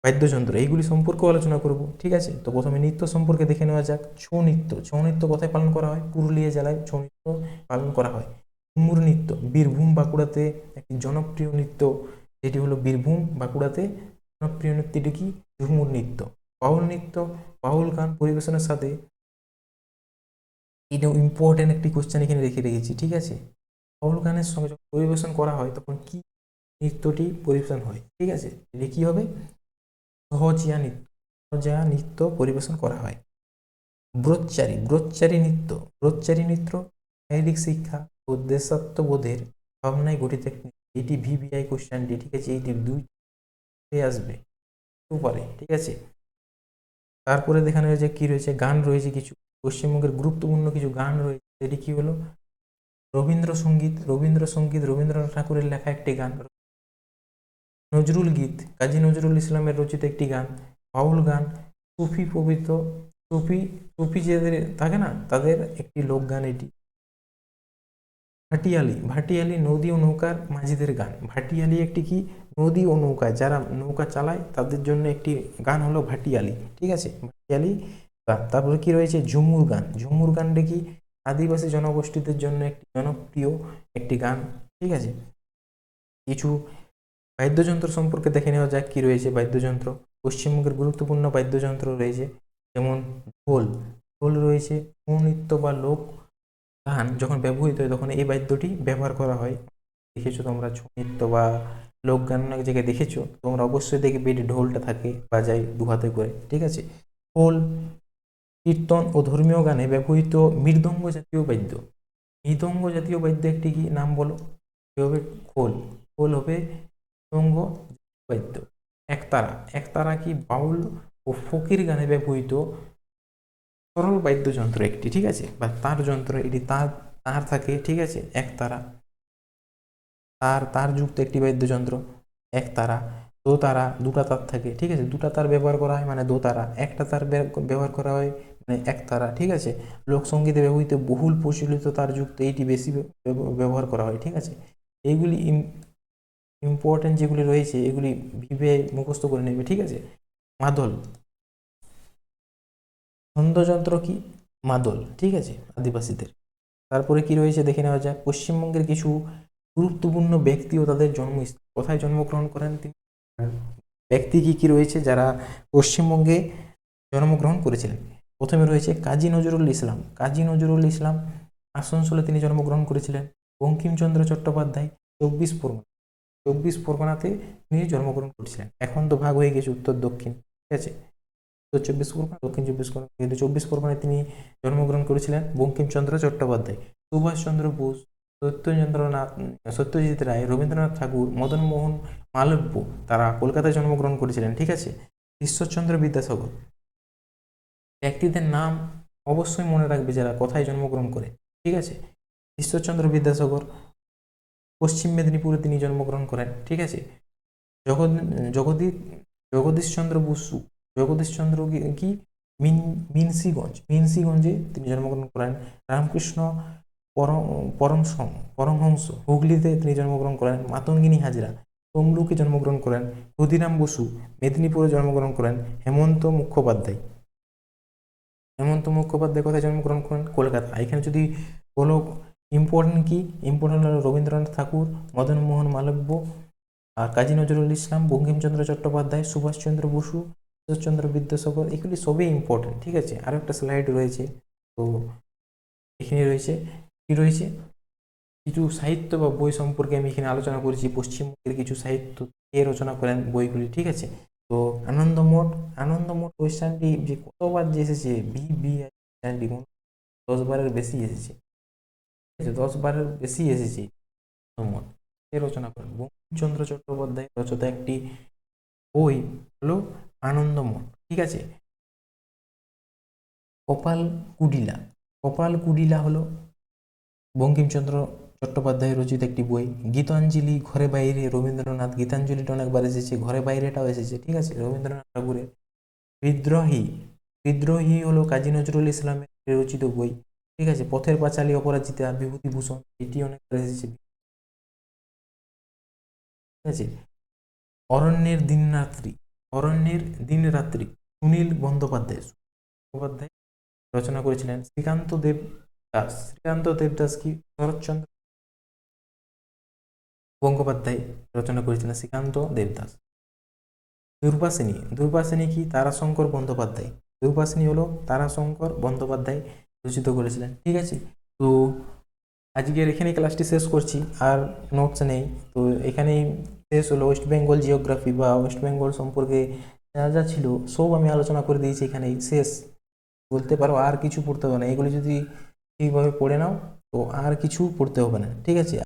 বাদ্যযন্ত্র এইগুলি সম্পর্কেও আলোচনা করব, ঠিক আছে। তো প্রথমে নৃত্য সম্পর্কে দেখে নেওয়া যাক। ছৌ নৃত্য, ছৌ নৃত্য কোথায় পালন করা হয়? পুরুলিয়া জেলায় ছৌ নৃত্য পালন করা হয়। ঝুমুর নৃত্য বীরভূম বাঁকুড়াতে একটি জনপ্রিয় নৃত্য, যেটি হলো বীরভূম বাঁকুড়াতে জনপ্রিয় নৃত্যটি কি? ঝুমুর নৃত্য। বাউল নৃত্য, বাউল গান পরিবেশনের সাথে, এটাও ইম্পর্টেন্ট একটি কোশ্চেন এখানে রেখে রেখেছি, ঠিক আছে। বাউল গানের সঙ্গে যখন পরিবেশন করা হয় তখন কি নৃত্যটি পরিবেশন হয়, ঠিক আছে, এটি কি হবে? সহজিয়া নৃত্য, সহজিয়া নৃত্য পরিবেশন করা হয়। ব্রতচারী, ব্রতচারী নৃত্য, ব্রতচারী নৃত্য শারীরিক শিক্ষা ও দেশাত্মবোধের ভাবনায় গঠিত একটি, এটি ভিভিআই কোশ্চেনটি, ঠিক আছে, এইটি 2 আসবে পারে, ঠিক আছে। তারপরে দেখানো হয়েছে কি রয়েছে, গান রয়েছে কিছু, পশ্চিমবঙ্গের গুরুত্বপূর্ণ কিছু গান রয়েছে, এটি কি হলো? রবীন্দ্রসঙ্গীত, রবীন্দ্রসঙ্গীত রবীন্দ্রনাথ ঠাকুরের লেখা একটি গান। নজরুল গীত কাজী নজরুল ইসলামের রচিত একটি গান। বাউল গান সুফি পবিত্র, সুফি সুফি যাদের থাকে না তাদের একটি লোকগান এটি। ভাটিয়ালি, ভাটিয়ালি নদী ও নৌকার মাঝিদের গান। ভাটিয়ালি একটি কি? নদী ও নৌকায় যারা নৌকা চালায় তাদের জন্য একটি গান হলো ভাটিয়ালি, ঠিক আছে, ভাটিয়ালি গান। তারপরে কি রয়েছে? ঝুমুর গান, ঝুমুর গানটা কি? আদিবাসী জনগোষ্ঠীদের জন্য একটি জনপ্রিয় একটি গান, ঠিক আছে। কিছু বাদ্যযন্ত্র সম্পর্কে দেখে নেওয়া যাক কি রয়েছে বাদ্যযন্ত্র। পশ্চিমবঙ্গের গুরুত্বপূর্ণ বাদ্যযন্ত্র রয়েছে যেমন ঢোল, ঢোল রয়েছে। ছৌ নৃত্য বা লোক গান যখন ব্যবহৃত হয় তখন এই বাদ্যটি ব্যবহার করা হয়। দেখেছো তোমরা ছৌ নৃত্য বা লোকগান অনেক জায়গায় দেখেছো, তোমরা অবশ্যই দেখবে এটি ঢোলটা থাকে বাজায় 2 হাতে করে, ঠিক আছে। খোল, কীর্তন ও ধর্মীয় গানে ব্যবহৃত মৃদঙ্গ জাতীয় বাদ্য। মৃদঙ্গ জাতীয় বাদ্য একটি কি? নাম বলো। কি হবে? খোল, খোল হবে মৃদঙ্গ বাদ্য। একতারা, একতারা কি? বাউল ও ফকির গানে ব্যবহৃত সরল বাদ্যযন্ত্র একটি, ঠিক আছে, বা তার যন্ত্র, এটি তার তার থাকে, ঠিক আছে, একতারা তার যুক্ত একটি বাদ্যযন্ত্র একতারা। দোতারা 2টা তার থাকে, ঠিক আছে, 2টা তার ব্যবহার করা হয় মানে দোতারা, একটা তার ব্যবহার করা হয় মানে একতারা, ঠিক আছে। লোকসঙ্গীতে ব্যবহৃত বহুল প্রচলিত তার যুক্ত এইটি বেশি ব্যবহার করা হয়, ঠিক আছে। এইগুলি ইম্পর্টেন্ট যেগুলি রয়েছে এগুলি ভিভিআই মুখস্থ করে নেবে, ঠিক আছে। মাদল, ছন্দযন্ত্র কি? মাদল, ঠিক আছে, আদিবাসীদের। তারপরে কি রয়েছে দেখে নেওয়া যাক। পশ্চিমবঙ্গের কিছু গুরুত্বপূর্ণ ব্যক্তি ও তাদের জন্মস্থান, কোথায় জন্মগ্রহণ করেন তিনি, ব্যক্তি কি কি রয়েছে যারা পশ্চিমবঙ্গে জন্মগ্রহণ করেছিলেন। প্রথমে রয়েছে কাজী নজরুল ইসলাম, কাজী নজরুল ইসলাম আসানসোলে তিনি জন্মগ্রহণ করেছিলেন। বঙ্কিমচন্দ্র চট্টোপাধ্যায় 24 পরগনাতে তিনি জন্মগ্রহণ করেছিলেন। এখন তো ভাগ হয়ে গেছে উত্তর দক্ষিণ, ঠিক আছে, উত্তর 24 পরগনা দক্ষিণ 24 পরগনা, কিন্তু 24 পরগনায় তিনি জন্মগ্রহণ করেছিলেন বঙ্কিমচন্দ্র চট্টোপাধ্যায়। সুভাষচন্দ্র বোস, সত্যেন্দ্রনাথ, সত্যজিৎ রায়, রবীন্দ্রনাথ ঠাকুর, মদনমোহন মালব্য তারা কলকাতায় জন্মগ্রহণ করেছিলেন, ঠিক আছে। ঈশ্বরচন্দ্র বিদ্যাসাগর, ব্যক্তিদের নাম অবশ্যই মনে রাখবে যারা কোথায় জন্মগ্রহণ করে, ঠিক আছে। ঈশ্বরচন্দ্র বিদ্যাসাগর পশ্চিম মেদিনীপুরে তিনি জন্মগ্রহণ করেন, ঠিক আছে। জগদীশ জগদীশচন্দ্র বসু, জগদীশচন্দ্র কি? মিনসিগঞ্জে তিনি জন্মগ্রহণ করেন। রামকৃষ্ণ পরমহংস হুগলিতে তিনি জন্মগ্রহণ করেন। মাতঙ্গিনী হাজরা তমলুকে জন্মগ্রহণ করেন। ক্ষুদিরাম বসু মেদিনীপুরে জন্মগ্রহণ করেন। হেমন্ত মুখোপাধ্যায়, হেমন্ত মুখোপাধ্যায় কোথায় জন্মগ্রহণ করেন? কলকাতা। এখানে যদি বলো ইম্পর্টেন্ট কি, ইম্পর্টেন্ট হলো রবীন্দ্রনাথ ঠাকুর, মদনমোহন মালব্য, আর কাজী নজরুল ইসলাম, বঙ্কিমচন্দ্র চট্টোপাধ্যায়, সুভাষচন্দ্র বসু, ঈশ্বরচন্দ্র বিদ্যাসাগর, এগুলি সবই ইম্পর্টেন্ট, ঠিক আছে। আরও একটা স্লাইড রয়েছে, তো এখানে রয়েছে কি রয়েছে কিছু সাহিত্য বা বই সম্পর্কে আমি এখানে আলোচনা করেছি। পশ্চিমবঙ্গের কিছু সাহিত্য কে রচনা করেন বইগুলি, ঠিক আছে। তো আনন্দমঠ কোয়েশ্চেনটি যে কতবার যে এসেছে, কোয়েশ্চেনটি 10 বারের বেশি এসেছে, ঠিক আছে, 10 বারের বেশি এসেছে। আনন্দমঠ কে রচনা করেন? বঙ্কিমচন্দ্র চট্টোপাধ্যায় রচিত একটি বই হলো আনন্দমঠ, ঠিক আছে। কপাল কুডিলা হলো বঙ্কিমচন্দ্র চট্টোপাধ্যায় রচিত একটি বই। গীতাঞ্জলি, ঘরে বাইরে রবীন্দ্রনাথ, গীতাঞ্জলিটা অনেকবার এসেছে, ঘরে বাইরেটাও এসেছে, ঠিক আছে, রবীন্দ্রনাথ ঠাকুরের। বিদ্রোহী বিদ্রোহী হলো কাজী নজরুল ইসলামের রচিত বই, ঠিক আছে। পথের পাঁচালী, অপরাজিতা, বিভূতিভূষণ, এটি অনেকবার এসেছে, ঠিক আছে। অরণ্যের দিনরাত্রি সুনীল বন্দ্যোপাধ্যায় রচনা করেছিলেন। শ্রীকান্ত দেবদাস কি শরৎচন্দ্র গঙ্গোপাধ্যায় রচনা করেছিলেন, শ্রীকান্ত দেবদাস। দুর্বাসিনী কি তারাশঙ্কর বন্দ্যোপাধ্যায়। দুর্বাসিনী হলো তারাশঙ্কর বন্দ্যোপাধ্যায় রচিত করেছিলেন, ঠিক আছে। তো আজকের এখানেই ক্লাসটি শেষ করছি, আর নোটস নেই। তো এখানেই শেষ হলো ওয়েস্ট বেঙ্গল জিওগ্রাফি বা ওয়েস্ট বেঙ্গল সম্পর্কে যা যা ছিল সব আমি আলোচনা করে দিয়েছি, এখানেই শেষ বলতে পারো। আর কিছু পড়তে হবে না, এগুলি যদি ঠিকভাবে পড়ে নাও তো আর কিছু পড়তে হবে না, ঠিক আছে।